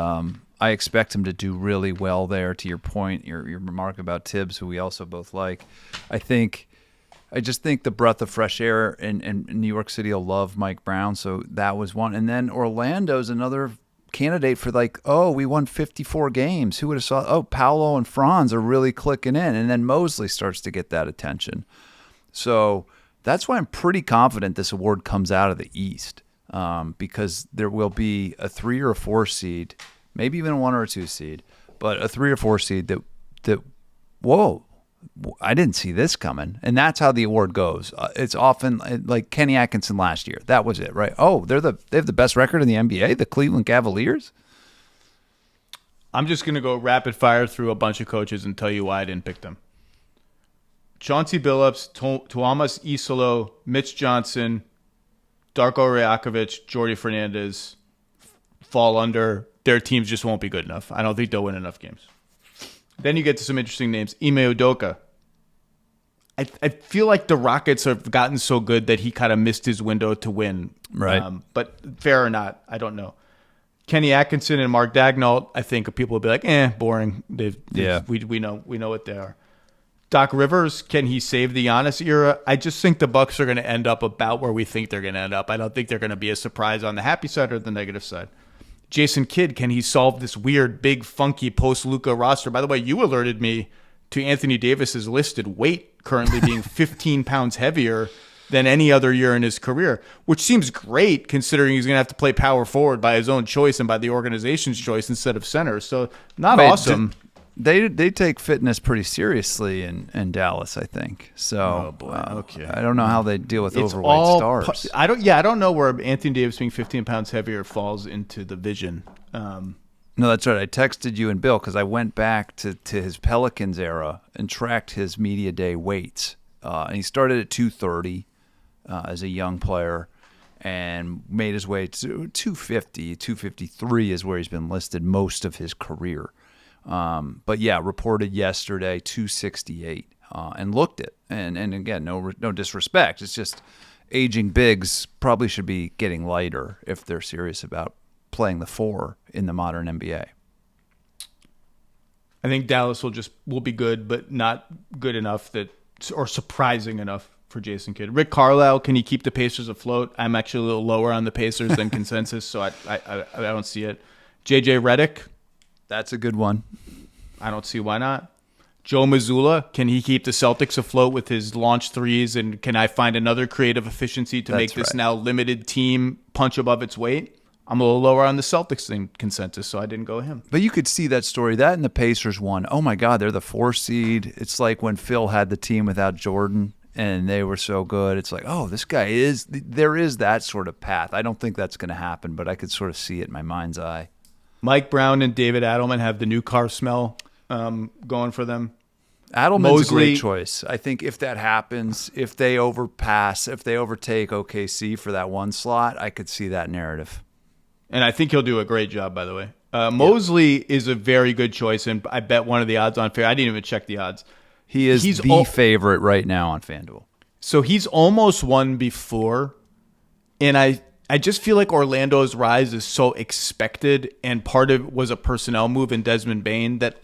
I expect him to do really well there. To your point, your remark about Tibbs, who we also both like, I just think the breath of fresh air in New York City will love Mike Brown. So that was one. And then Orlando's another candidate for we won 54 games. Who would have thought? Oh, Paolo and Franz are really clicking in. And then Mosley starts to get that attention. So that's why I'm pretty confident this award comes out of the East, because there will be a 3 or a 4 seed, maybe even a 1 or a 2 seed, but a 3 or 4 seed that whoa, I didn't see this coming. And that's how the award goes. It's often like Kenny Atkinson last year. That was it, right? Oh, they have the best record in the NBA, the Cleveland Cavaliers. I'm just going to go rapid fire through a bunch of coaches and tell you why I didn't pick them. Chauncey Billups, Tuomas Isolo, Mitch Johnson, Darko Rajakovic, Jordy Fernandez fall under. Their teams just won't be good enough. I don't think they'll win enough games. Then you get to some interesting names. Ime Udoka. I feel like the Rockets have gotten so good that he kind of missed his window to win. Right. But fair or not, I don't know. Kenny Atkinson and Mark Daigneault, I think people will be like, boring. We know what they are. Doc Rivers, can he save the Giannis era? I just think the Bucks are going to end up about where we think they're going to end up. I don't think they're going to be a surprise on the happy side or the negative side. Jason Kidd, can he solve this weird, big, funky post-Luka roster? By the way, you alerted me to Anthony Davis's listed weight currently being 15 pounds heavier than any other year in his career, which seems great considering he's going to have to play power forward by his own choice and by the organization's choice instead of center. So awesome. They take fitness pretty seriously in Dallas, I think. So okay. I don't know how they deal with overweight stars. I don't know where Anthony Davis being 15 pounds heavier falls into the vision. No, that's right. I texted you and Bill because I went back to his Pelicans era and tracked his media day weights. And he started at 230. as a young player and made his way to 250. 253 is where he's been listed most of his career. But yeah, reported yesterday 268 and looked it. And again, no disrespect. It's just aging bigs probably should be getting lighter if they're serious about playing the 4 in the modern NBA. I think Dallas will be good, but not good enough or surprising enough for Jason Kidd. Rick Carlisle, can he keep the Pacers afloat? I'm actually a little lower on the Pacers than consensus, so I don't see it. JJ Redick, that's a good one. I don't see why not. Joe Mazzulla, can he keep the Celtics afloat with his launch threes? And can I find another creative efficiency to make this now limited team punch above its weight? I'm a little lower on the Celtics in consensus, so I didn't go him. But you could see that story. That and the Pacers won. Oh, my God, they're the 4 seed. It's like when Phil had the team without Jordan, and they were so good. It's like, oh, this guy there is that sort of path. I don't think that's going to happen, but I could sort of see it in my mind's eye. Mike Brown and David Adelman have the new car smell going for them. Adelman's a great choice. I think if that happens, if they overtake OKC for that 1 slot, I could see that narrative. And I think he'll do a great job, by the way. Mosley is a very good choice, and I bet one of the odds on fair. I didn't even check the odds. He's the favorite right now on FanDuel. So he's almost won before, and I just feel like Orlando's rise is so expected, and part of it was a personnel move in Desmond Bane that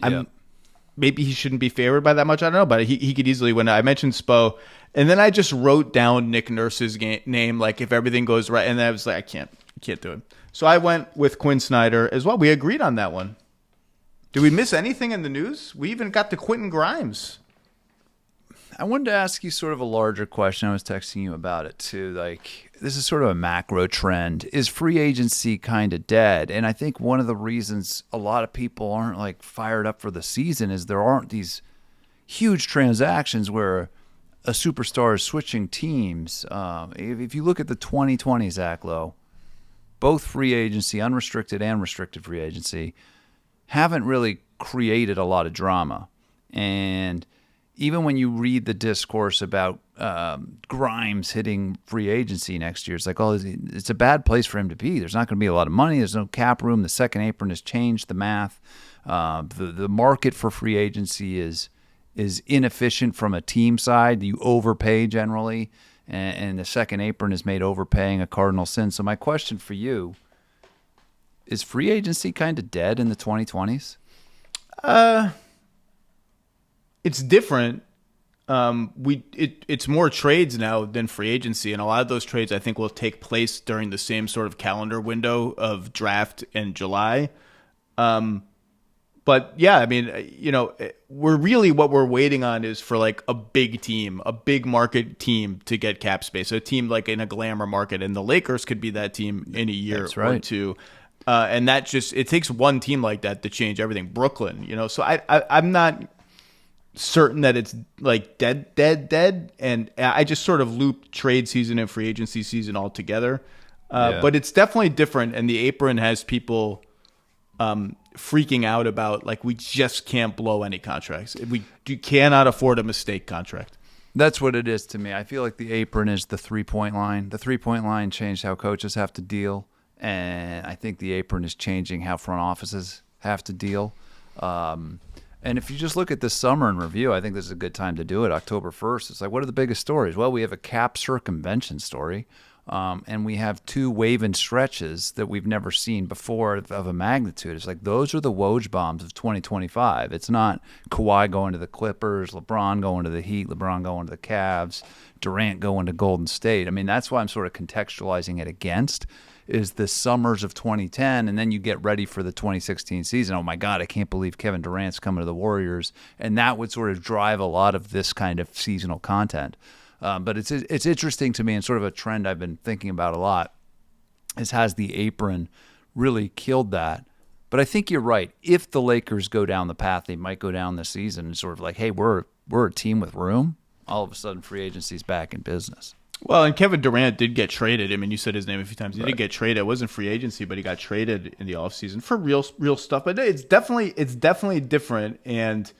maybe he shouldn't be favored by that much. I don't know, but he could easily win. I mentioned Spo, and then I just wrote down Nick Nurse's name, like if everything goes right, and then I was like, I can't do it. So I went with Quinn Snyder as well. We agreed on that one. Did we miss anything in the news? We even got to Quentin Grimes. I wanted to ask you sort of a larger question. I was texting you about it too. Like, this is sort of a macro trend. Is free agency kind of dead? And I think one of the reasons a lot of people aren't like fired up for the season is there aren't these huge transactions where a superstar is switching teams. If you look at the 2020 Zach Lowe, both free agency, unrestricted and restricted free agency, haven't really created a lot of drama. And even when you read the discourse about Grimes hitting free agency next year, it's like, oh, it's a bad place for him to be. There's not going to be a lot of money. There's no cap room. The second apron has changed the math. The market for free agency is inefficient from a team side. You overpay generally, and the second apron has made overpaying a cardinal sin. So my question for you, is free agency kind of dead in the 2020s? It's different. It's more trades now than free agency, and a lot of those trades I think will take place during the same sort of calendar window of draft and July. But yeah, I mean, what we're waiting on is for like a big team, a big market team to get cap space, a team like in a glamour market, and the Lakers could be that team in a year or two. And that it takes one team like that to change everything. Brooklyn, so I'm not certain that it's like dead. And I just sort of loop trade season and free agency season all together. But it's definitely different. And the apron has people freaking out about, like, we just can't blow any contracts. You cannot afford a mistake contract. That's what it is to me. I feel like the apron is the 3-point line. The 3-point line changed how coaches have to deal. And I think the apron is changing how front offices have to deal. And if you just look at this summer in review, I think this is a good time to do it. October 1st, it's like, what are the biggest stories? Well, we have a cap circumvention story, and we have 2 wave and stretches that we've never seen before of a magnitude. It's like, those are the Woj bombs of 2025. It's not Kawhi going to the Clippers, LeBron going to the Heat, LeBron going to the Cavs, Durant going to Golden State. I mean, that's why I'm sort of contextualizing it against is the summers of 2010, and then you get ready for the 2016 season. Oh my God, I can't believe Kevin Durant's coming to the Warriors. And that would sort of drive a lot of this kind of seasonal content. But it's interesting to me, and sort of a trend I've been thinking about a lot, is has the apron really killed that? But I think you're right. If the Lakers go down the path they might go down this season, and sort of like, hey, we're a team with room, all of a sudden free agency's back in business. Well, and Kevin Durant did get traded. I mean, you said his name a few times. He did get traded. It wasn't free agency, but he got traded in the offseason for real stuff. But it's definitely different. And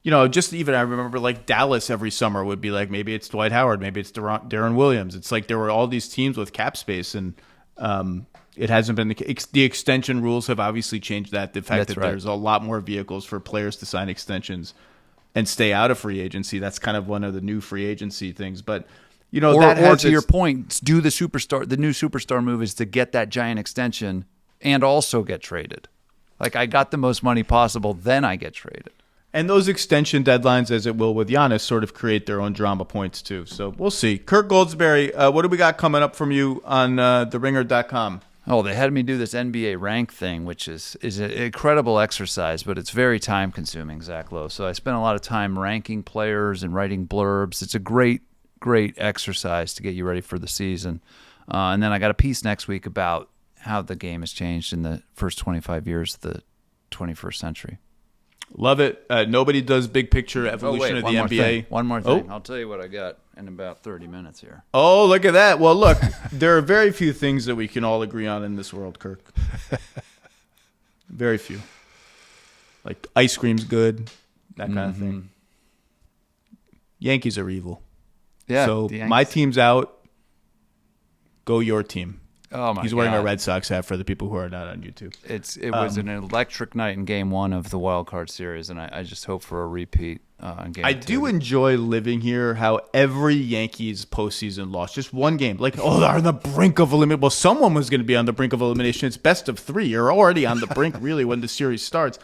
just even I remember like Dallas every summer would be like, maybe it's Dwight Howard, maybe it's Darren Williams. It's like there were all these teams with cap space, and it hasn't been the extension rules have obviously changed that. The fact there's a lot more vehicles for players to sign extensions and stay out of free agency. That's kind of one of the new free agency things. But, or to your point, do the superstar. The new superstar move is to get that giant extension and also get traded. Like, I got the most money possible, then I get traded. And those extension deadlines, as it will with Giannis, sort of create their own drama points too. So we'll see. Kirk Goldsberry, what do we got coming up from you on theringer.com? Oh, they had me do this NBA rank thing, which is an incredible exercise, but it's very time-consuming, Zach Lowe. So I spent a lot of time ranking players and writing blurbs. It's a great exercise to get you ready for the season. And then I got a piece next week about how the game has changed in the first 25 years of the 21st century. Love it. Nobody does big picture evolution of the NBA. One more thing. I'll tell you what I got in about 30 minutes here. Oh, look at that. Well, look, there are very few things that we can all agree on in this world, Kirk. Very few. Like ice cream's good, that kind of thing. Yankees are evil. Yeah. So my team's out. Go your team. Oh my! He's wearing a Red Sox hat for the people who are not on YouTube. It was an electric night in Game 1 of the Wild Card Series, and I just hope for a repeat in Game 2. I do enjoy living here. How every Yankees postseason loss, just one game, like they're on the brink of elimination. Well, someone was going to be on the brink of elimination. It's best of 3. You're already on the brink, really, when the series starts.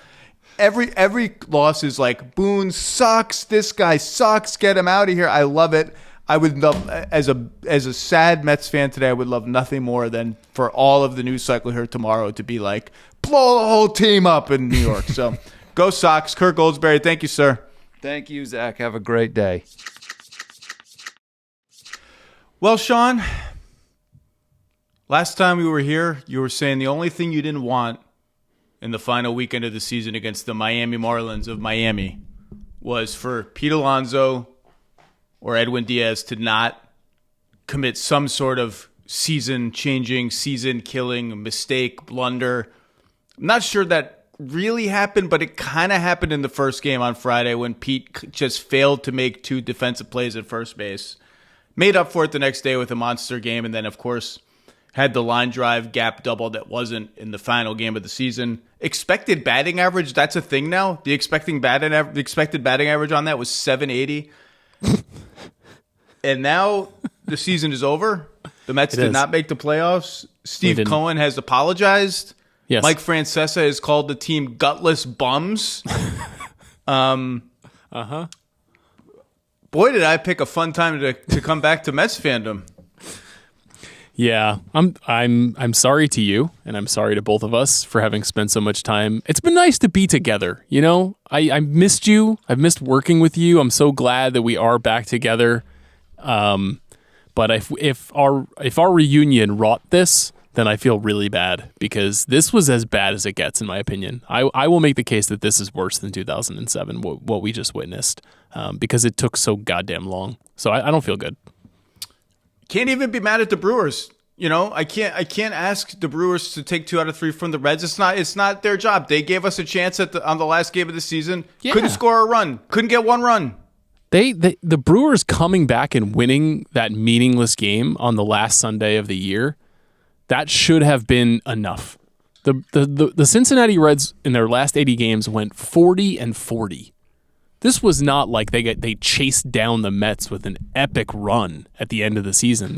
Every loss is like Boone sucks. This guy sucks. Get him out of here. I love it. I would love, as a sad Mets fan today, I would love nothing more than for all of the news cycle here tomorrow to be like, blow the whole team up in New York. So go Sox. Kirk Goldsberry, thank you, sir. Thank you, Zach. Have a great day. Well, Sean, last time we were here, you were saying the only thing you didn't want in the final weekend of the season against the Miami Marlins of Miami was for Pete Alonso or Edwin Diaz to not commit some sort of season-changing, season-killing mistake, blunder. I'm not sure that really happened, but it kind of happened in the first game on Friday when Pete just failed to make 2 defensive plays at first base. Made up for it the next day with a monster game, and then, of course, had the line drive gap double that wasn't in the final game of the season. Expected batting average, that's a thing now. The expected batting average on that was 780. And now the season is over. The Mets did not make the playoffs. Steve Cohen has apologized. Yes. Mike Francesa has called the team gutless bums. Boy, did I pick a fun time to come back to Mets fandom. Yeah, I'm sorry to you, and I'm sorry to both of us for having spent so much time. It's been nice to be together. I missed you. I've missed working with you. I'm so glad that we are back together. But if our reunion wrought this, then I feel really bad because this was as bad as it gets, in my opinion. I will make the case that this is worse than 2007, what we just witnessed, because it took so goddamn long. So I don't feel good. Can't even be mad at the Brewers. I can't ask the Brewers to take 2 out of 3 from the Reds. It's not their job. They gave us a chance on the last game of the season. Yeah. Couldn't score a run. Couldn't get one run. The Brewers coming back and winning that meaningless game on the last Sunday of the year, that should have been enough. The Cincinnati Reds in their last 80 games went 40-40. This was not like they chased down the Mets with an epic run at the end of the season.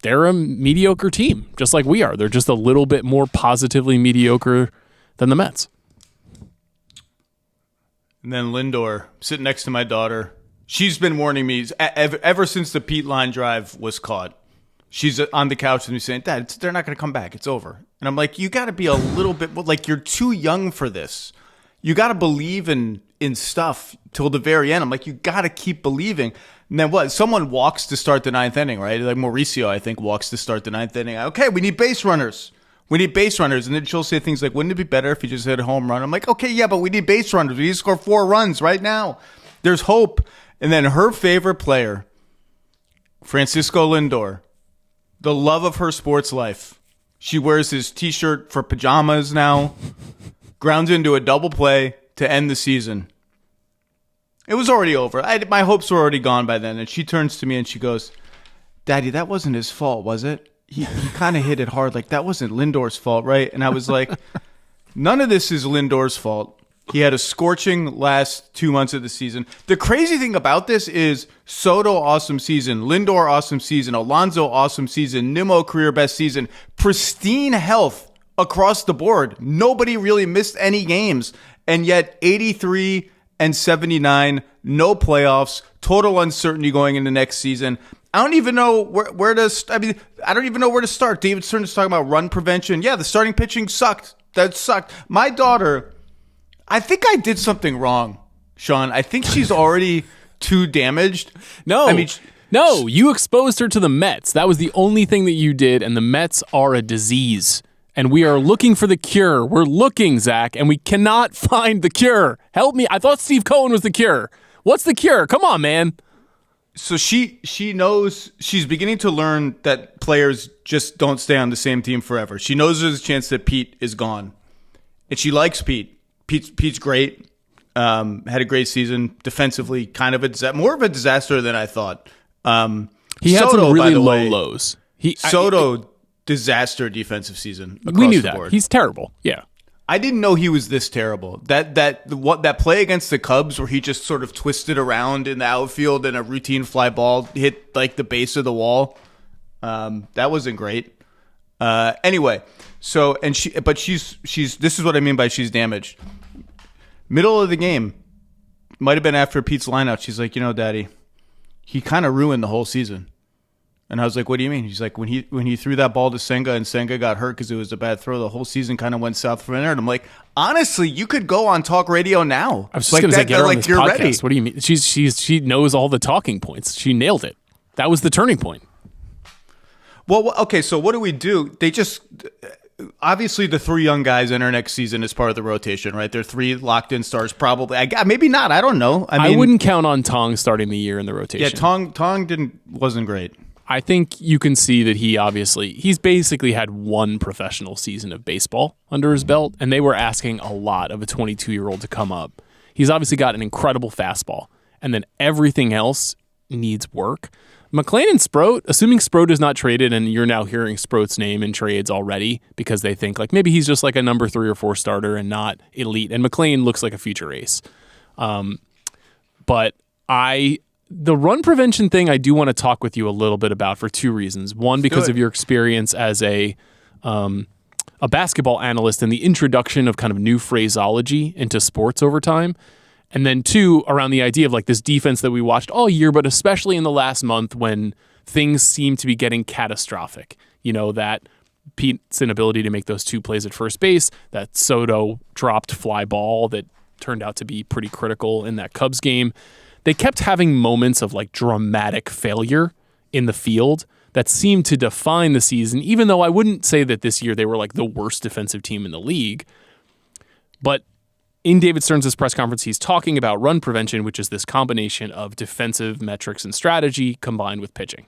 They're a mediocre team, just like we are. They're just a little bit more positively mediocre than the Mets. And then Lindor, sitting next to my daughter, she's been warning me ever since the Pete line drive was caught. She's on the couch with me saying, Dad, they're not going to come back. It's over. And I'm like, you got to be a little bit, like, you're too young for this. You got to believe in stuff till the very end. I'm like, you got to keep believing. And then what? Someone walks to start the 9th inning, right? Like Mauricio, I think, walks to start the 9th inning. Okay, we need base runners. We need base runners. And then she'll say things like, wouldn't it be better if you just hit a home run? I'm like, okay, yeah, but we need base runners. We need to score 4 runs right now. There's hope. And then her favorite player, Francisco Lindor, the love of her sports life. She wears his T-shirt for pajamas now. Grounds into a double play to end the season. It was already over. My hopes were already gone by then. And she turns to me and she goes, Daddy, that wasn't his fault, was it? He kind of hit it hard. Like, that wasn't Lindor's fault, right? And I was like, none of this is Lindor's fault. He had a scorching last 2 months of the season. The crazy thing about this is Soto, awesome season. Lindor, awesome season. Alonso, awesome season. Nimmo, career best season. Pristine health across the board. Nobody really missed any games. And yet 83 and 79, no playoffs, total uncertainty going into next season. I don't even know where to. I mean, I don't even know where to start. David Stern is talking about run prevention. Yeah, the starting pitching sucked. That sucked. My daughter, I think I did something wrong, Sean. I think she's already too damaged. No, you exposed her to the Mets. That was the only thing that you did, and the Mets are a disease. And we are looking for the cure. We're looking, Zach, and we cannot find the cure. Help me. I thought Steve Cohen was the cure. What's the cure? Come on, man. So she knows, she's beginning to learn that players just don't stay on the same team forever. She knows there's a chance that Pete is gone. And she likes Pete. Pete's great. Had a great season. Defensively, kind of more of a disaster than I thought. He had some really low lows. Soto, disaster defensive season across we knew the that. board. He's terrible. Yeah. I didn't know he was this terrible. That play against the Cubs where he just sort of twisted around in the outfield and a routine fly ball hit like the base of the wall. That wasn't great. Anyway, so she's this is what I mean by she's damaged. Middle of the game, might have been after Pete's lineout. She's like, Daddy, he kind of ruined the whole season. And I was like, what do you mean? He's like, when he threw that ball to Senga and Senga got hurt because it was a bad throw, the whole season kind of went south from there. And I'm like, honestly, you could go on talk radio now. I was just going to say, get her on this podcast. Ready. What do you mean? She knows all the talking points. She nailed it. That was the turning point. Well, okay, so what do? They just obviously the three young guys enter next season as part of the rotation, right? They're three locked-in stars, probably. Maybe not. I don't know. I mean, I wouldn't count on Tong starting the year in the rotation. Yeah, Tong wasn't great. I think you can see that he's basically had one professional season of baseball under his belt, and they were asking a lot of a 22-year-old to come up. He's obviously got an incredible fastball, and then everything else needs work. McClain and Sproat, assuming Sproat is not traded, and you're now hearing Sproat's name in trades already because they think like maybe he's just like a number 3 or 4 starter and not elite, and McClain looks like a future ace. But the run prevention thing I do want to talk with you a little bit about for 2 reasons. One, because of your experience as a basketball analyst and the introduction of kind of new phraseology into sports over time. And then 2, around the idea of like this defense that we watched all year, but especially in the last month when things seem to be getting catastrophic. That Pete's inability to make those 2 plays at first base, that Soto dropped fly ball that turned out to be pretty critical in that Cubs game. They kept having moments of like dramatic failure in the field that seemed to define the season, even though I wouldn't say that this year they were like the worst defensive team in the league. But in David Stearns' press conference, he's talking about run prevention, which is this combination of defensive metrics and strategy combined with pitching.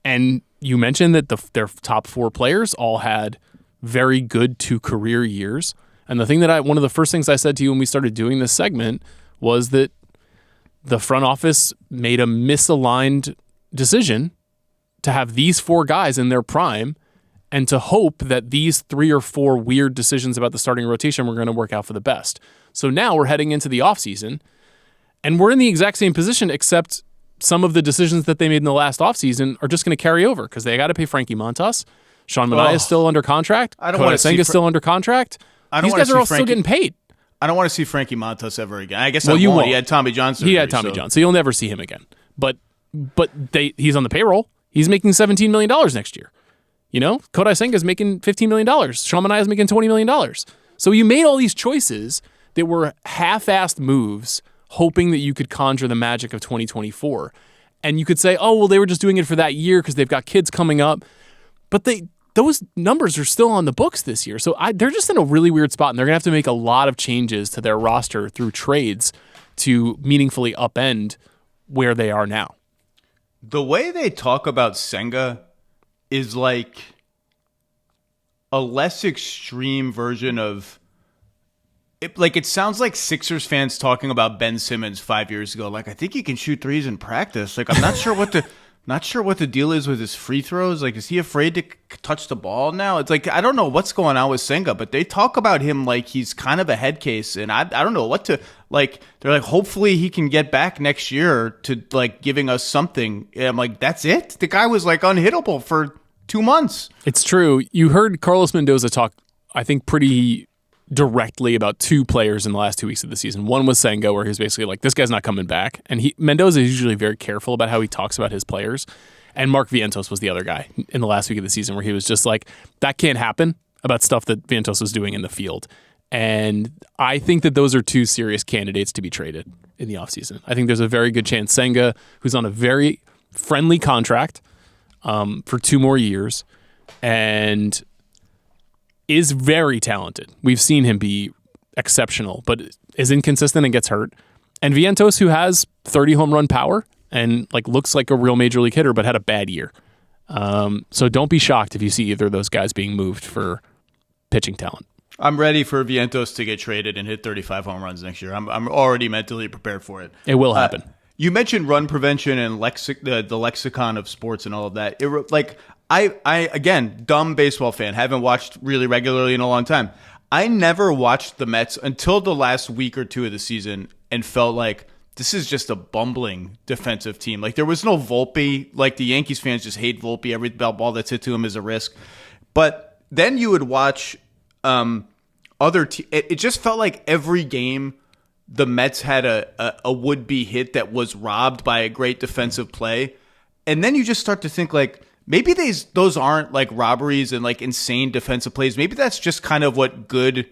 And you mentioned that their top 4 players all had very good 2 career years. And the thing one of the first things I said to you when we started doing this segment was that the front office made a misaligned decision to have these 4 guys in their prime and to hope that these 3 or 4 weird decisions about the starting rotation were going to work out for the best. So now we're heading into the offseason, and we're in the exact same position, except some of the decisions that they made in the last offseason are just going to carry over because they got to pay Frankie Montas. Sean Manaea is still under contract. Kodai Senga is still under contract. These guys are all still getting paid. I don't want to see Frankie Montas ever again. I guess you won't. He had Tommy John surgery. He had Tommy John, so you'll never see him again. But he's on the payroll. He's making $17 million next year. Kodai Senga is making $15 million. Sean Manaea is making $20 million. So you made all these choices that were half-assed moves, hoping that you could conjure the magic of 2024. And you could say, oh, well, they were just doing it for that year because they've got kids coming up. But those numbers are still on the books this year. So they're just in a really weird spot, and they're going to have to make a lot of changes to their roster through trades to meaningfully upend where they are now. The way they talk about Senga is like a less extreme version of it sounds like Sixers fans talking about Ben Simmons 5 years ago. Like, I think he can shoot threes in practice. Like, I'm not sure what the deal is with his free throws. Like, is he afraid to touch the ball now? It's like, I don't know what's going on with Senga, but they talk about him like he's kind of a head case, and I don't know what to, like, they're like, hopefully he can get back next year to, like, giving us something. And I'm like, that's it? The guy was, like, unhittable for 2 months. It's true. You heard Carlos Mendoza talk, I think, pretty directly about 2 players in the last 2 weeks of the season. One was Senga, where he was basically like, this guy's not coming back. And Mendoza is usually very careful about how he talks about his players. And Mark Vientos was the other guy in the last week of the season where he was just like, that can't happen, about stuff that Vientos was doing in the field. And I think that those are 2 serious candidates to be traded in the offseason. I think there's a very good chance Senga, who's on a very friendly contract for 2 more years, and is very talented. We've seen him be exceptional, but is inconsistent and gets hurt. And Vientos, who has 30 home run power and like looks like a real major league hitter, but had a bad year. So don't be shocked if you see either of those guys being moved for pitching talent. I'm ready for Vientos to get traded and hit 35 home runs next year. I'm already mentally prepared for it. It will happen. You mentioned run prevention and the lexicon of sports and all of that. I again, dumb baseball fan, haven't watched really regularly in a long time. I never watched the Mets until the last week or 2 of the season and felt like this is just a bumbling defensive team. Like, there was no Volpe. Like, the Yankees fans just hate Volpe. Every ball that's hit to him is a risk. But then you would watch other teams. It just felt like every game the Mets had a would-be hit that was robbed by a great defensive play. And then you just start to think, like, maybe those aren't like robberies and like insane defensive plays. Maybe that's just kind of what good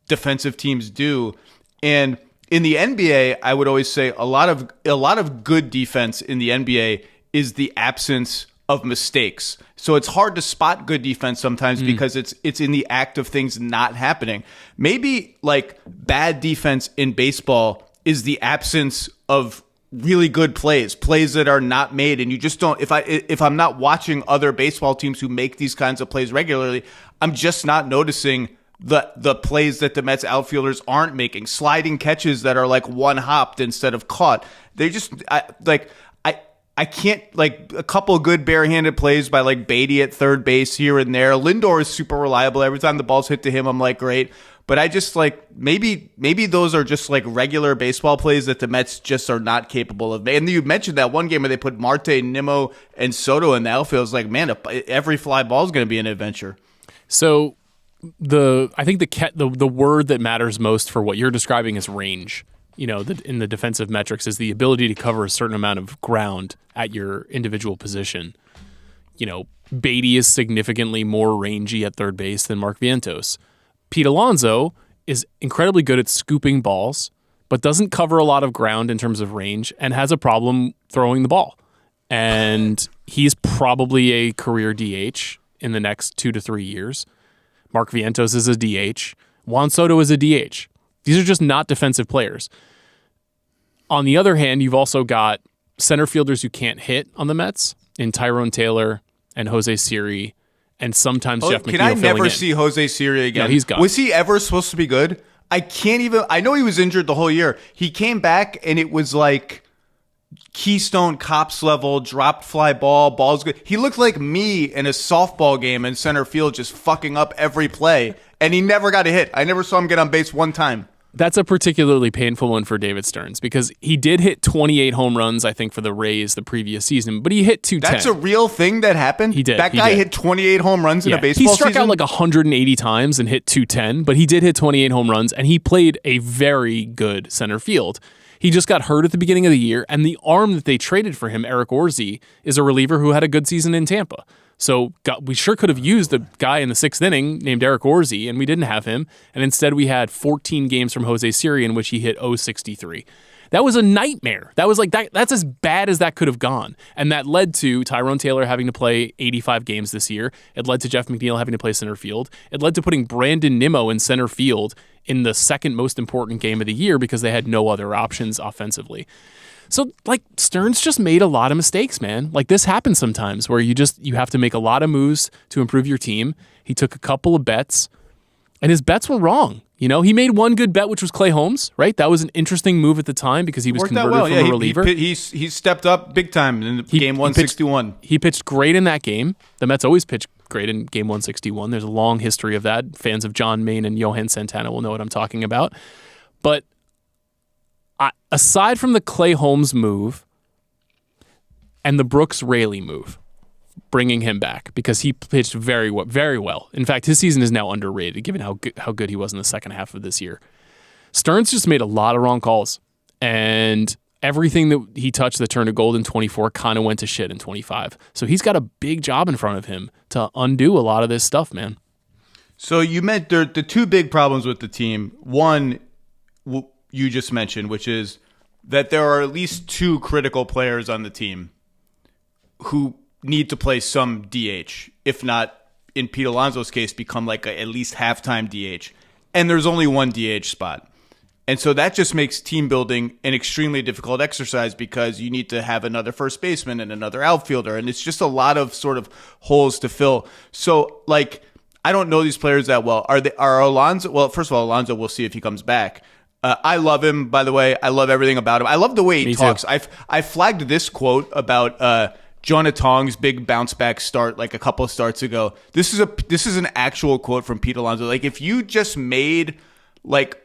defensive teams do. And in the NBA, I would always say a lot of good defense in the NBA is the absence of mistakes. So it's hard to spot good defense sometimes because it's in the act of things not happening. Maybe like bad defense in baseball is the absence of really good plays that are not made, and you just don't. If I'm not watching other baseball teams who make these kinds of plays regularly, I'm just not noticing the plays that the Mets outfielders aren't making, sliding catches that are like one hopped instead of caught. They just I can't, like, a couple of good barehanded plays by like Beatty at third base here and there. Lindor is super reliable. Every time the ball's hit to him, I'm like, great. But I just like maybe those are just like regular baseball plays that the Mets just are not capable of. And you mentioned that one game where they put Marte, Nimmo, and Soto in the outfield. It was like, man, every fly ball is going to be an adventure. So I think the word that matters most for what you're describing is range. You know, in the defensive metrics is the ability to cover a certain amount of ground at your individual position. You know, Beatty is significantly more rangy at third base than Mark Vientos. Pete Alonso is incredibly good at scooping balls, but doesn't cover a lot of ground in terms of range and has a problem throwing the ball. And he's probably a career DH in the next 2 to 3 years. Mark Vientos is a DH. Juan Soto is a DH. These are just not defensive players. On the other hand, you've also got center fielders who can't hit on the Mets in Tyrone Taylor and Jose Siri, and sometimes Jeff McNeil. Can I never see Jose Siri again? No, he's gone. Was he ever supposed to be good? I know he was injured the whole year. He came back and it was like Keystone Cops level, dropped fly ball's good. He looked like me in a softball game in center field, just fucking up every play, and he never got a hit. I never saw him get on base one time. That's a particularly painful one for David Stearns because he did hit 28 home runs, I think, for the Rays the previous season, but he hit 210. That's a real thing that happened? He did. That guy hit 28 home runs in a baseball season? He struck out like 180 times and hit 210, but he did hit 28 home runs, and he played a very good center field. He just got hurt at the beginning of the year, and the arm that they traded for him, Eric Orsi, is a reliever who had a good season in Tampa. So we sure could have used the guy in the 6th inning named Eric Orsi, and we didn't have him. And instead we had 14 games from Jose Siri in which he hit .063. That was a nightmare. That was like that's as bad as that could have gone. And that led to Tyrone Taylor having to play 85 games this year. It led to Jeff McNeil having to play center field. It led to putting Brandon Nimmo in center field in the second most important game of the year because they had no other options offensively. So, like, Stearns just made a lot of mistakes, man. Like, this happens sometimes where you have to make a lot of moves to improve your team. He took a couple of bets And his bets were wrong. He made one good bet, which was Clay Holmes, right? That was an interesting move at the time because he was converted from a reliever. He stepped up big time in game 161. He pitched great in that game. The Mets always pitch great in game 161. There's a long history of that. Fans of John Maine and Johan Santana will know what I'm talking about. But aside from the Clay Holmes move and the Brooks Raley move, bringing him back because he pitched very well. In fact, his season is now underrated given how good he was in the second half of this year. Stearns just made a lot of wrong calls, and everything that he touched that turned to gold in 24 kind of went to shit in 25. So he's got a big job in front of him to undo a lot of this stuff, man. So you meant the two big problems with the team. One, you just mentioned, which is that there are at least two critical players on the team who need to play some DH, if not, in Pete Alonso's case, become like at least halftime DH. And there's only one DH spot. And so that just makes team building an extremely difficult exercise because you need to have another first baseman and another outfielder. And it's just a lot of sort of holes to fill. So, I don't know these players that well. Are Alonso? Well, first of all, Alonso, we'll see if he comes back. I love him, by the way. I love everything about him. I love the way he talks. I flagged this quote about Jonah Tong's big bounce back start like a couple of starts ago. This is an actual quote from Pete Alonso. Like if you just made like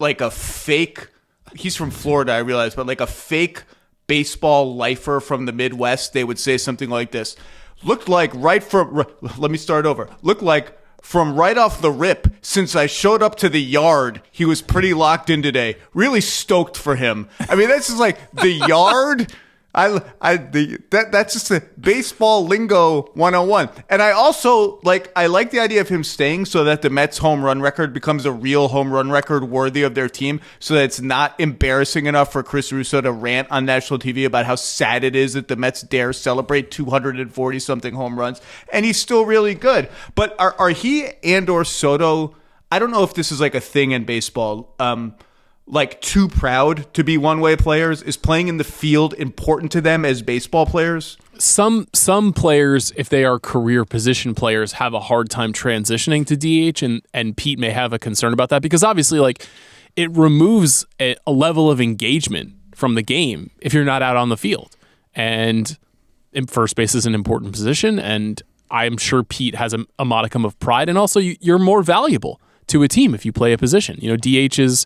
a fake, he's from Florida, I realize, but like a fake baseball lifer from the Midwest, they would say something like this. Looked like let me start over. Looked like from right off the rip, since I showed up to the yard, he was pretty locked in today. Really stoked for him. I mean, that's just like the yard. That's just a baseball lingo 101. And I also like the idea of him staying so that the Mets home run record becomes a real home run record worthy of their team, so that it's not embarrassing enough for Chris Russo to rant on national TV about how sad it is that the Mets dare celebrate 240 something home runs. And he's still really good. But are he and or Soto, I don't know if this is like a thing in baseball, like too proud to be one-way players? Is playing in the field important to them as baseball players? Some players, if they are career position players, have a hard time transitioning to DH, and Pete may have a concern about that because obviously like it removes a level of engagement from the game if you're not out on the field. And first base is an important position, and I'm sure Pete has a modicum of pride, and also you're more valuable to a team if you play a position. DH is,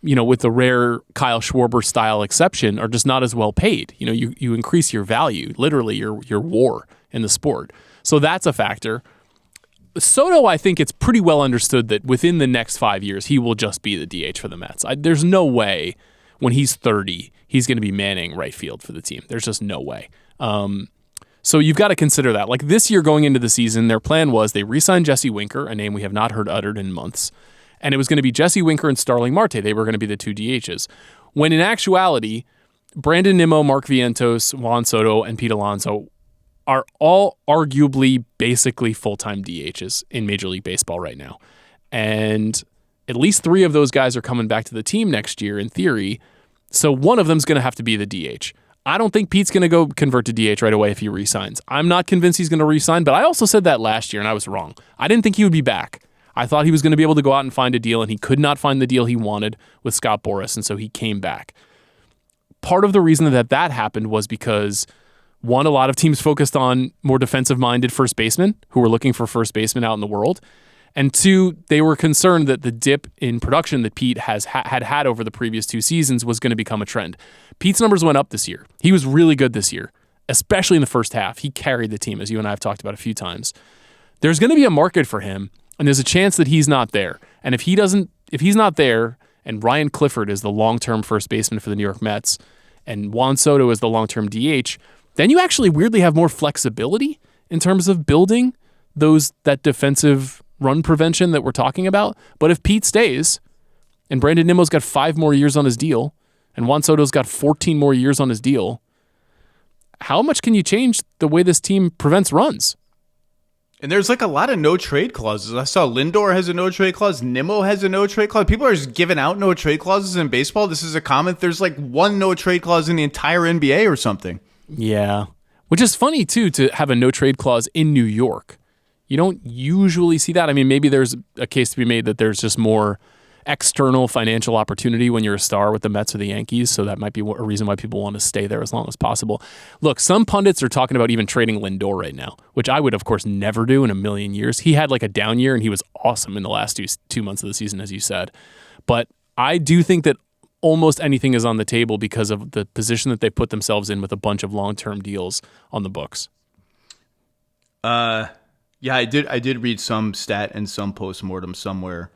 with the rare Kyle Schwarber style exception, are just not as well paid. You increase your value, literally your WAR in the sport. So that's a factor. Soto, I think it's pretty well understood that within the next 5 years, he will just be the DH for the Mets. There's no way when he's 30, he's going to be manning right field for the team. There's just no way. So you've got to consider that. Like this year going into the season, their plan was they re-signed Jesse Winker, a name we have not heard uttered in months. And it was going to be Jesse Winker and Starling Marte. They were going to be the two DHs. When in actuality, Brandon Nimmo, Mark Vientos, Juan Soto, and Pete Alonso are all arguably basically full-time DHs in Major League Baseball right now. And at least 3 of those guys are coming back to the team next year in theory. So one of them is going to have to be the DH. I don't think Pete's going to go convert to DH right away if he re-signs. I'm not convinced he's going to re-sign, but I also said that last year and I was wrong. I didn't think he would be back. I thought he was going to be able to go out and find a deal, and he could not find the deal he wanted with Scott Boras, and so he came back. Part of the reason that happened was because, one, a lot of teams focused on more defensive-minded first basemen who were looking for first basemen out in the world, and 2, they were concerned that the dip in production that Pete had over the previous 2 seasons was going to become a trend. Pete's numbers went up this year. He was really good this year, especially in the first half. He carried the team, as you and I have talked about a few times. There's going to be a market for him, and there's a chance that he's not there. And if he's not there, and Ryan Clifford is the long-term first baseman for the New York Mets, and Juan Soto is the long-term DH, then you actually weirdly have more flexibility in terms of building that defensive run prevention that we're talking about. But if Pete stays, and Brandon Nimmo's got 5 more years on his deal, and Juan Soto's got 14 more years on his deal, how much can you change the way this team prevents runs? And there's like a lot of no-trade clauses. I saw Lindor has a no-trade clause. Nimmo has a no-trade clause. People are just giving out no-trade clauses in baseball. This is a comment. There's like one no-trade clause in the entire NBA or something. Yeah. Which is funny, too, to have a no-trade clause in New York. You don't usually see that. I mean, maybe there's a case to be made that there's just more external financial opportunity when you're a star with the Mets or the Yankees, so that might be a reason why people want to stay there as long as possible. Look, some pundits are talking about even trading Lindor right now, which I would, of course, never do in a million years. He had like a down year, and he was awesome in the last two months of the season, as you said. But I do think that almost anything is on the table because of the position that they put themselves in with a bunch of long-term deals on the books. Yeah, I did read some stat and some postmortem somewhere.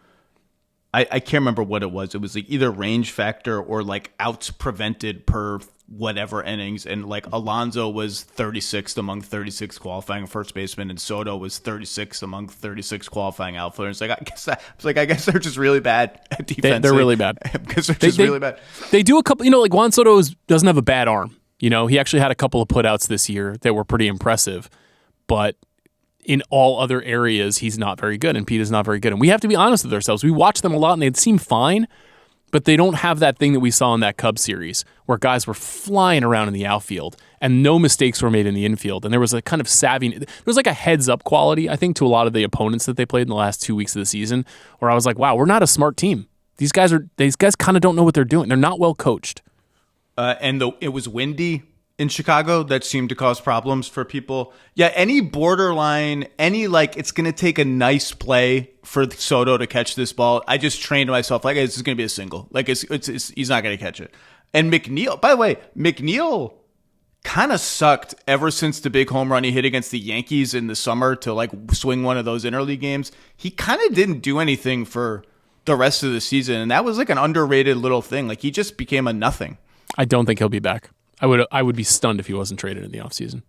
I can't remember what it was. It was like either range factor or like outs prevented per whatever innings. And like Alonso was 36th among 36 qualifying first basemen, and Soto was 36th among 36 qualifying outfielders. I guess they're just really bad at defense. They're really bad because they're just really bad. They do a couple. Like Juan Soto doesn't have a bad arm. He actually had a couple of putouts this year that were pretty impressive, but in all other areas, he's not very good, and Pete is not very good. And we have to be honest with ourselves. We watch them a lot, and they seem fine, but they don't have that thing that we saw in that Cubs series where guys were flying around in the outfield and no mistakes were made in the infield. And there was a kind of savvy, there was like a heads-up quality, I think, to a lot of the opponents that they played in the last 2 weeks of the season, where I was like, wow, we're not a smart team. These guys kind of don't know what they're doing. They're not well coached. It was windy in Chicago that seemed to cause problems for people. Yeah, any borderline, it's going to take a nice play for Soto to catch this ball. I just trained myself like this is going to be a single. Like he's not going to catch it. And McNeil, by the way, kind of sucked ever since the big home run he hit against the Yankees in the summer to like swing one of those interleague games. He kind of didn't do anything for the rest of the season, and that was like an underrated little thing. Like he just became a nothing. I don't think he'll be back. I would be stunned if he wasn't traded in the offseason.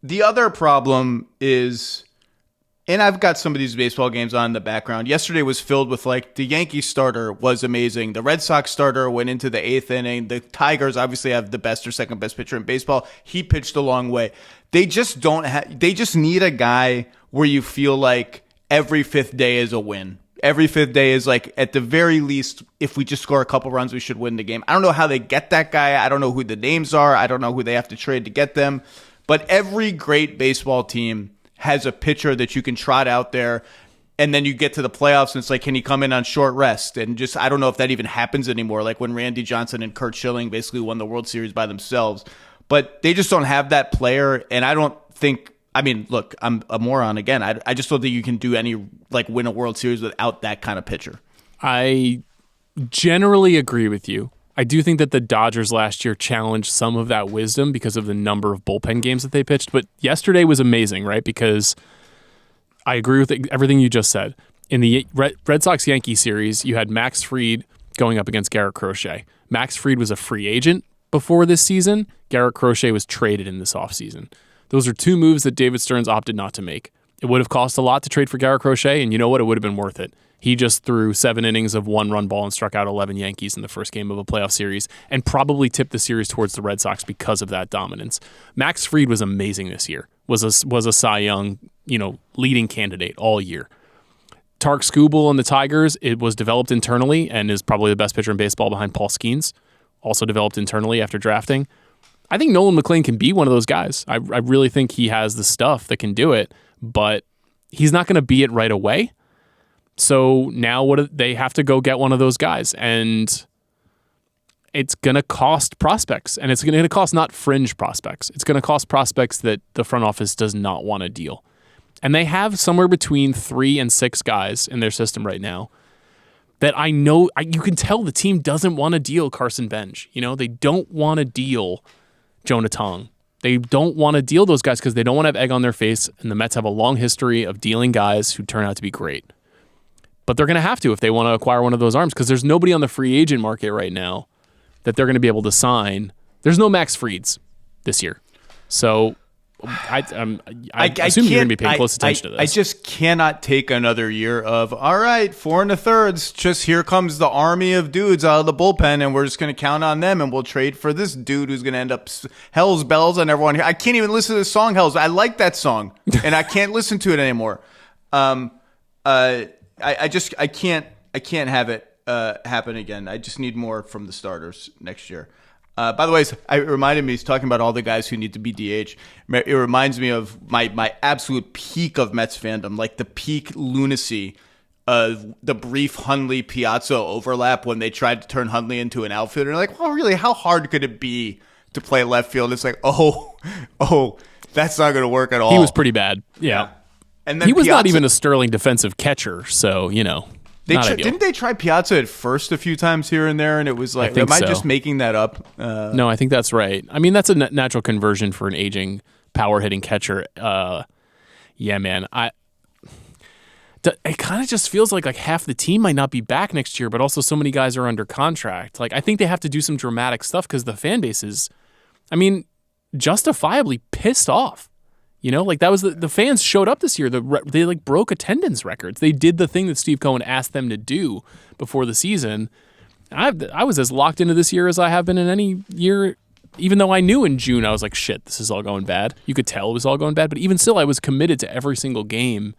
The other problem is, and I've got some of these baseball games on in the background. Yesterday was filled with like the Yankees starter was amazing. The Red Sox starter went into the 8th inning. The Tigers obviously have the best or second best pitcher in baseball. He pitched a long way. They just they just need a guy where you feel like every 5th day is a win. Every 5th day is like, at the very least, if we just score a couple runs, we should win the game. I don't know how they get that guy. I don't know who the names are. I don't know who they have to trade to get them. But every great baseball team has a pitcher that you can trot out there, and then you get to the playoffs, and it's like, can he come in on short rest? And just, I don't know if that even happens anymore, like when Randy Johnson and Kurt Schilling basically won the World Series by themselves. But they just don't have that player, and I don't think... I mean, look, I'm a moron again. I just don't think you can do any, like, win a World Series without that kind of pitcher. I generally agree with you. I do think that the Dodgers last year challenged some of that wisdom because of the number of bullpen games that they pitched. But yesterday was amazing, right? Because I agree with everything you just said. In the Red Sox-Yankee series, you had Max Fried going up against Garrett Crochet. Max Fried was a free agent before this season. Garrett Crochet was traded in this offseason. Those are two moves that David Stearns opted not to make. It would have cost a lot to trade for Garrett Crochet, and you know what? It would have been worth it. He just threw 7 innings of 1-run ball and struck out 11 Yankees in the first game of a playoff series, and probably tipped the series towards the Red Sox because of that dominance. Max Fried was amazing this year. Was a Cy Young, leading candidate all year. Tark Skubal and the Tigers, it was developed internally and is probably the best pitcher in baseball behind Paul Skeens. Also developed internally after drafting. I think Nolan McLean can be one of those guys. I really think he has the stuff that can do it, but he's not going to be it right away. So now they have to go get one of those guys, and it's going to cost prospects, and it's going to cost not fringe prospects. It's going to cost prospects that the front office does not want to deal. And they have somewhere between 3 and 6 guys in their system right now that I know you can tell the team doesn't want to deal Carson Bench. They don't want to deal Jonah Tong. They don't want to deal those guys because they don't want to have egg on their face, and the Mets have a long history of dealing guys who turn out to be great. But they're going to have to if they want to acquire one of those arms, because there's nobody on the free agent market right now that they're going to be able to sign. There's no Max Frieds this year. So I assume you're going to be paying close attention to this. I just cannot take another year of, all right, 4 1/3, just here comes the army of dudes out of the bullpen, and we're just going to count on them, and we'll trade for this dude who's going to end up Hell's Bells on everyone here. I can't even listen to the song Hell's. I like that song, and I can't listen to it anymore. I can't have it happen again. I just need more from the starters next year. By the way, it reminded me, he's talking about all the guys who need to be DH. It reminds me of my absolute peak of Mets fandom, like the peak lunacy of the brief Hundley-Piazza overlap when they tried to turn Hundley into an outfielder. Like, well, really, how hard could it be to play left field? It's like, oh, that's not going to work at all. He was pretty bad. Yeah. And then he was Piazza, not even a sterling defensive catcher, so, didn't they try Piazza at first a few times here and there, and it was like, am I just making that up? No, I think that's right. I mean, that's a natural conversion for an aging power-hitting catcher. Yeah, man. It kind of just feels like half the team might not be back next year, but also so many guys are under contract. Like, I think they have to do some dramatic stuff because the fan base is, justifiably pissed off. That was the fans showed up this year. They broke attendance records. They did the thing that Steve Cohen asked them to do before the season. I was as locked into this year as I have been in any year, even though I knew in June I was like, shit, this is all going bad. You could tell it was all going bad, but even still, I was committed to every single game.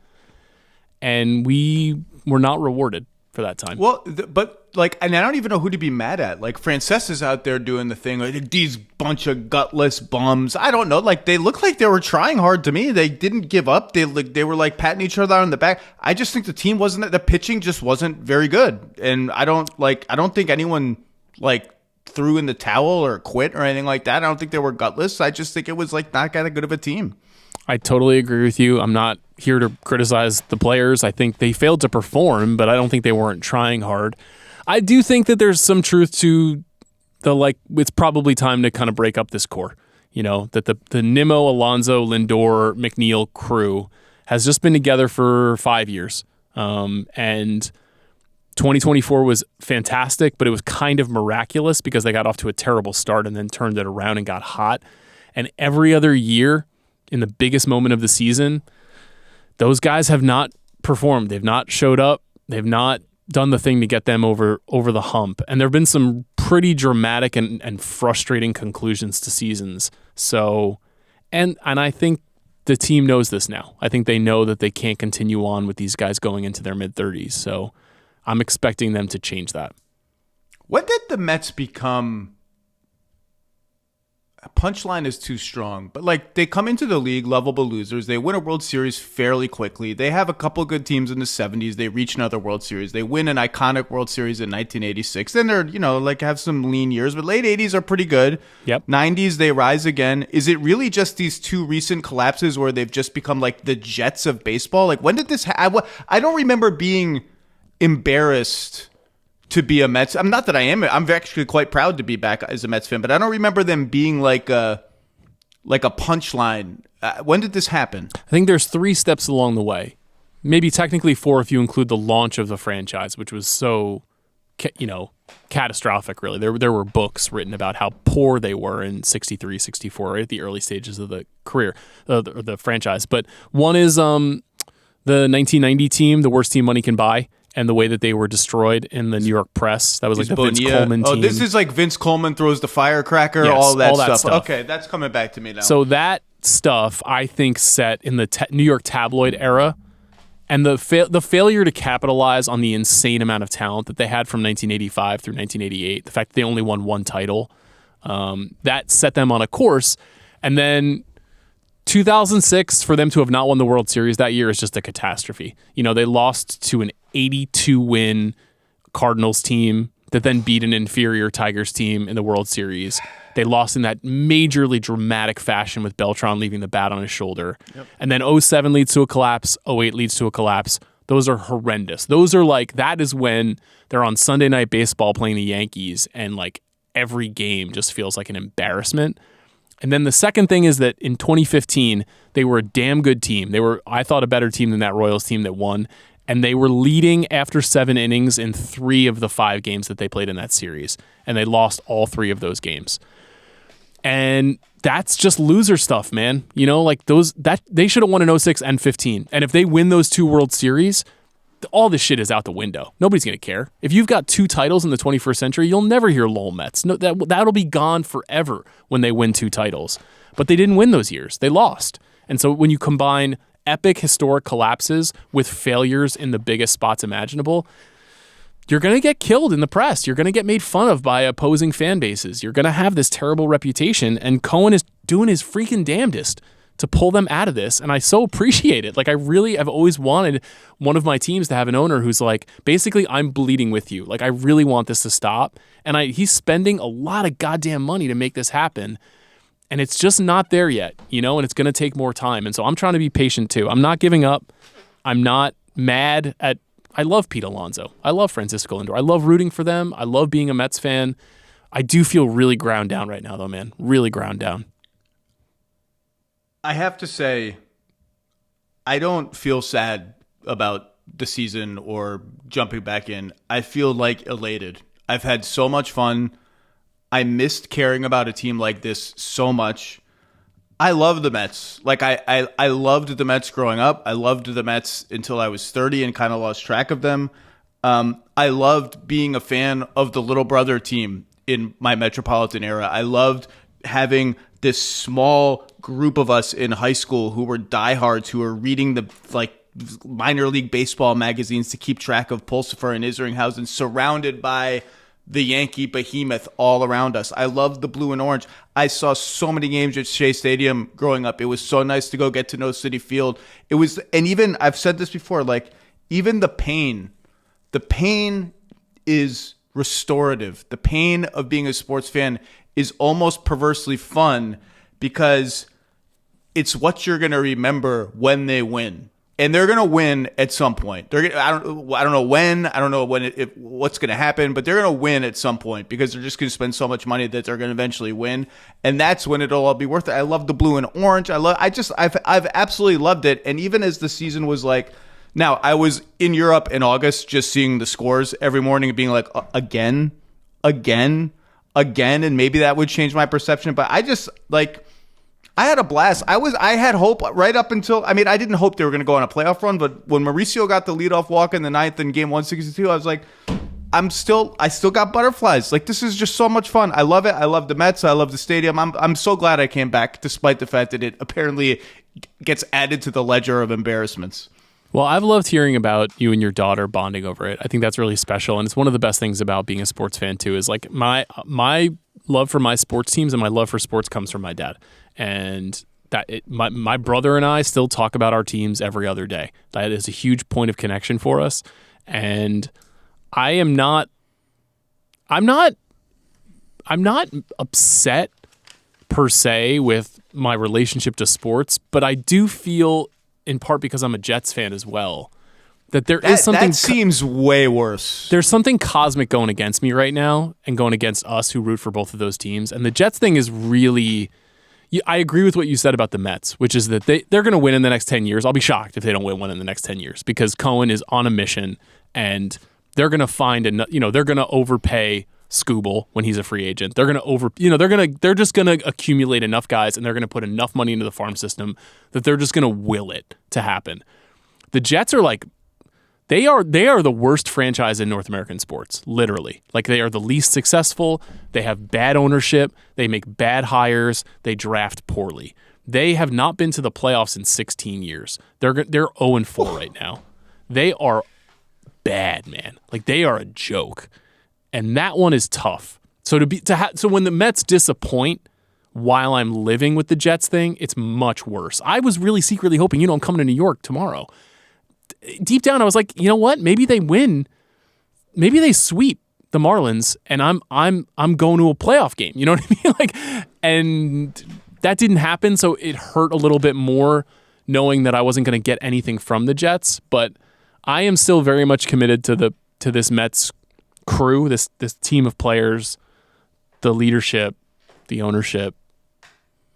And we were not rewarded for that time. Well, and I don't even know who to be mad at. Like, Francesa's out there doing the thing, like, these bunch of gutless bums. I don't know. Like, they looked like they were trying hard to me. They didn't give up. They were patting each other on the back. I just think the team the pitching just wasn't very good. And I don't think anyone threw in the towel or quit or anything like that. I don't think they were gutless. I just think it was not that good of a team. I totally agree with you. I'm not here to criticize the players. I think they failed to perform, but I don't think they weren't trying hard. I do think that there's some truth to it's probably time to kind of break up this core. That the Nimmo, Alonso, Lindor, McNeil crew has just been together for 5 years. And 2024 was fantastic, but it was kind of miraculous because they got off to a terrible start and then turned it around and got hot. And every other year, in the biggest moment of the season, those guys have not performed. They've not showed up. They've not done the thing to get them over the hump. And there have been some pretty dramatic and frustrating conclusions to seasons. So, and I think the team knows this now. I think they know that they can't continue on with these guys going into their mid-30s. So I'm expecting them to change that. When did the Mets become... punchline is too strong, but they come into the league lovable losers. They win a World Series fairly quickly. They have a couple good teams in the 70s. They reach another World Series. They win an iconic World Series in 1986. Then they're, have some lean years, but late 80s are pretty good. Yep. 90s, they rise again. Is it really just these two recent collapses where they've just become the Jets of baseball? When did this happen? I don't remember being embarrassed to be a Mets. I'm not that I am. I'm actually quite proud to be back as a Mets fan, but I don't remember them being like a punchline. When did this happen? I think there's 3 steps along the way. Maybe technically 4 if you include the launch of the franchise, which was so, catastrophic, really. There were books written about how poor they were in 63, 64, right at the early stages of the career, the franchise. But one is the 1990 team, the worst team money can buy. And the way that they were destroyed in the New York press. That was the Vince Coleman team. Oh, this is Vince Coleman throws the firecracker, yes, all that stuff. Okay, that's coming back to me now. So that stuff, I think, set in the New York tabloid era. And the failure to capitalize on the insane amount of talent that they had from 1985 through 1988, the fact that they only won 1 title, that set them on a course. And then 2006, for them to have not won the World Series that year is just a catastrophe. They lost to an 82-win Cardinals team that then beat an inferior Tigers team in the World Series. They lost in that majorly dramatic fashion with Beltran leaving the bat on his shoulder. Yep. And then 07 leads to a collapse, 08 leads to a collapse. Those are horrendous. Those are that is when they're on Sunday Night Baseball playing the Yankees and every game just feels like an embarrassment. And then the second thing is that in 2015, they were a damn good team. They were, I thought, a better team than that Royals team that won. And they were leading after 7 innings in 3 of the 5 games that they played in that series. And they lost all 3 of those games. And that's just loser stuff, man. They should have won in 06 and 15. And if they win those 2 World Series, all this shit is out the window. Nobody's going to care. If you've got 2 titles in the 21st century, you'll never hear Lowell Mets. No, that'll be gone forever when they win 2 titles. But they didn't win those years. They lost. And so when you combine epic historic collapses with failures in the biggest spots imaginable, you're going to get killed in the press. You're going to get made fun of by opposing fan bases. You're going to have this terrible reputation, and Cohen is doing his freaking damnedest to pull them out of this, and I so appreciate it. Like, I've always wanted one of my teams to have an owner who's like, basically, I'm bleeding with you. Like, I really want this to stop, and he's spending a lot of goddamn money to make this happen, and it's just not there yet, and it's going to take more time, and so I'm trying to be patient too. I'm not giving up. I'm not mad at I love Pete Alonso. I love Francisco Lindor. I love rooting for them. I love being a Mets fan. I do feel really ground down right now, though, man. Really ground down. I have to say, I don't feel sad about the season or jumping back in. I feel like elated. I've had so much fun. I missed caring about a team like this so much. I love the Mets. Like, I loved the Mets growing up. I loved the Mets until I was 30 and kind of lost track of them. I loved being a fan of the little brother team in my Metropolitan era. I loved having this small group of us in high school who were diehards, who were reading the minor league baseball magazines to keep track of Pulsifer and Isringhausen, surrounded by the Yankee behemoth all around us. I loved the blue and orange. I saw so many games at Shea Stadium growing up. It was so nice to go get to know Citi Field. It was, and even, I've said this before, like, even the pain is restorative. The pain of being a sports fan is almost perversely fun because it's what you're going to remember when they win. And they're going to win at some point. I don't know when. I don't know what's going to happen, but they're going to win at some point because they're just going to spend so much money that they're going to eventually win, and that's when it'll all be worth it. I love the blue and orange. I've absolutely loved it. And even as the season was like, now I was in Europe in August, just seeing the scores every morning and being like, again, and maybe that would change my perception. But I just like. I had a blast. I had hope right up until, I didn't hope they were going to go on a playoff run, but when Mauricio got the leadoff walk in the ninth in game 162, I was like, I still got butterflies. Like, this is just so much fun. I love it. I love the Mets. I love the stadium. I'm so glad I came back, despite the fact that it apparently gets added to the ledger of embarrassments. Well, I've loved hearing about you and your daughter bonding over it. I think that's really special, and it's one of the best things about being a sports fan too, is like my love for my sports teams and my love for sports comes from my dad. And my brother and I still talk about our teams every other day. That is a huge point of connection for us. And I'm not upset per se with my relationship to sports, but I do feel, in part because I'm a Jets fan as well, that is something that seems way worse. There's something cosmic going against me right now and going against us who root for both of those teams. And the Jets thing is really, I agree with what you said about the Mets, which is that they're going to win in the next 10 years. I'll be shocked if they don't win one in the next 10 years because Cohen is on a mission and they're going to they're going to overpay Scooble when he's a free agent. They're going to they're just going to accumulate enough guys and they're going to put enough money into the farm system that they're just going to will it to happen. The Jets are like, They are the worst franchise in North American sports, literally. Like, they are the least successful. They have bad ownership. They make bad hires. They draft poorly. They have not been to the playoffs in 16 years. They're 0-4 right now. They are bad, man. Like, they are a joke, and that one is tough. So so when the Mets disappoint while I'm living with the Jets thing, it's much worse. I was really secretly hoping, I'm coming to New York tomorrow. Deep down, I was like, you know what? Maybe they win. Maybe they sweep the Marlins, and I'm going to a playoff game. You know what I mean? Like, and that didn't happen, so it hurt a little bit more knowing that I wasn't going to get anything from the Jets. But I am still very much committed to this Mets crew, this team of players, the leadership, the ownership,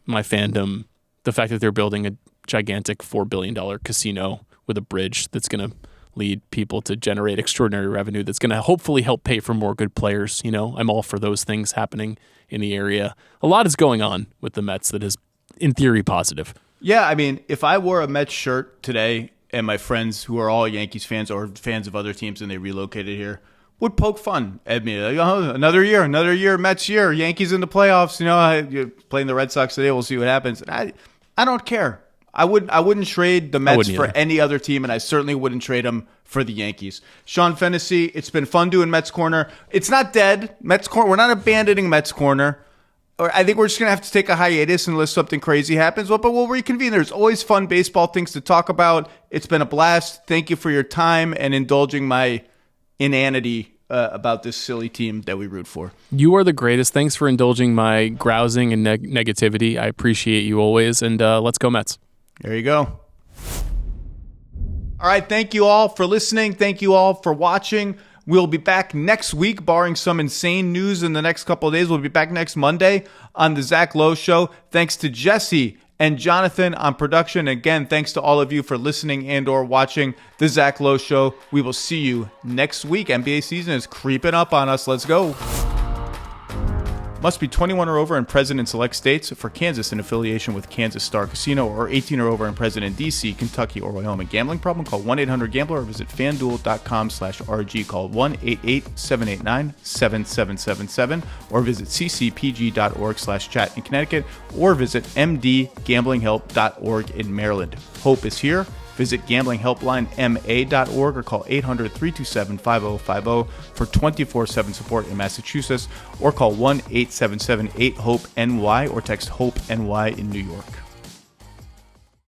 my fandom, the fact that they're building a gigantic $4 billion casino with a bridge that's going to lead people to generate extraordinary revenue that's going to hopefully help pay for more good players. I'm all for those things happening in the area. A lot is going on with the Mets that is, in theory, positive. Yeah, if I wore a Mets shirt today and my friends who are all Yankees fans or fans of other teams and they relocated here would poke fun at me. Like, another year, Mets year, Yankees in the playoffs. You're playing the Red Sox today, we'll see what happens. And I don't care. I wouldn't trade the Mets wouldn't for either. any other team, and I certainly wouldn't trade them for the Yankees. Sean Fennessey, it's been fun doing Mets Corner. It's not dead. Mets Corner. We're not abandoning Mets Corner. Or I think we're just going to have to take a hiatus unless something crazy happens. But we'll reconvene. There's always fun baseball things to talk about. It's been a blast. Thank you for your time and indulging my inanity about this silly team that we root for. You are the greatest. Thanks for indulging my grousing and negativity. I appreciate you always. And let's go Mets. There you go. All right. Thank you all for listening. Thank you all for watching. We'll be back next week, barring some insane news in the next couple of days. We'll be back next Monday on the Zach Lowe Show. Thanks to Jesse and Jonathan on production. Again, thanks to all of you for listening and or watching the Zach Lowe Show. We will see you next week. NBA season is creeping up on us. Let's go. Must be 21 or over and present in select states. For Kansas, in affiliation with Kansas Star Casino, or 18 or over and present in D.C., Kentucky, or Wyoming. Gambling problem? Call 1-800-GAMBLER or visit FanDuel.com/RG. Call 1-888-789-7777 or visit ccpg.org/chat in Connecticut or visit mdgamblinghelp.org in Maryland. Hope is here. Visit gamblinghelplinema.org or call 800-327-5050 for 24/7 support in Massachusetts, or call 1-877-8-HOPE-NY or text HOPE-NY in New York.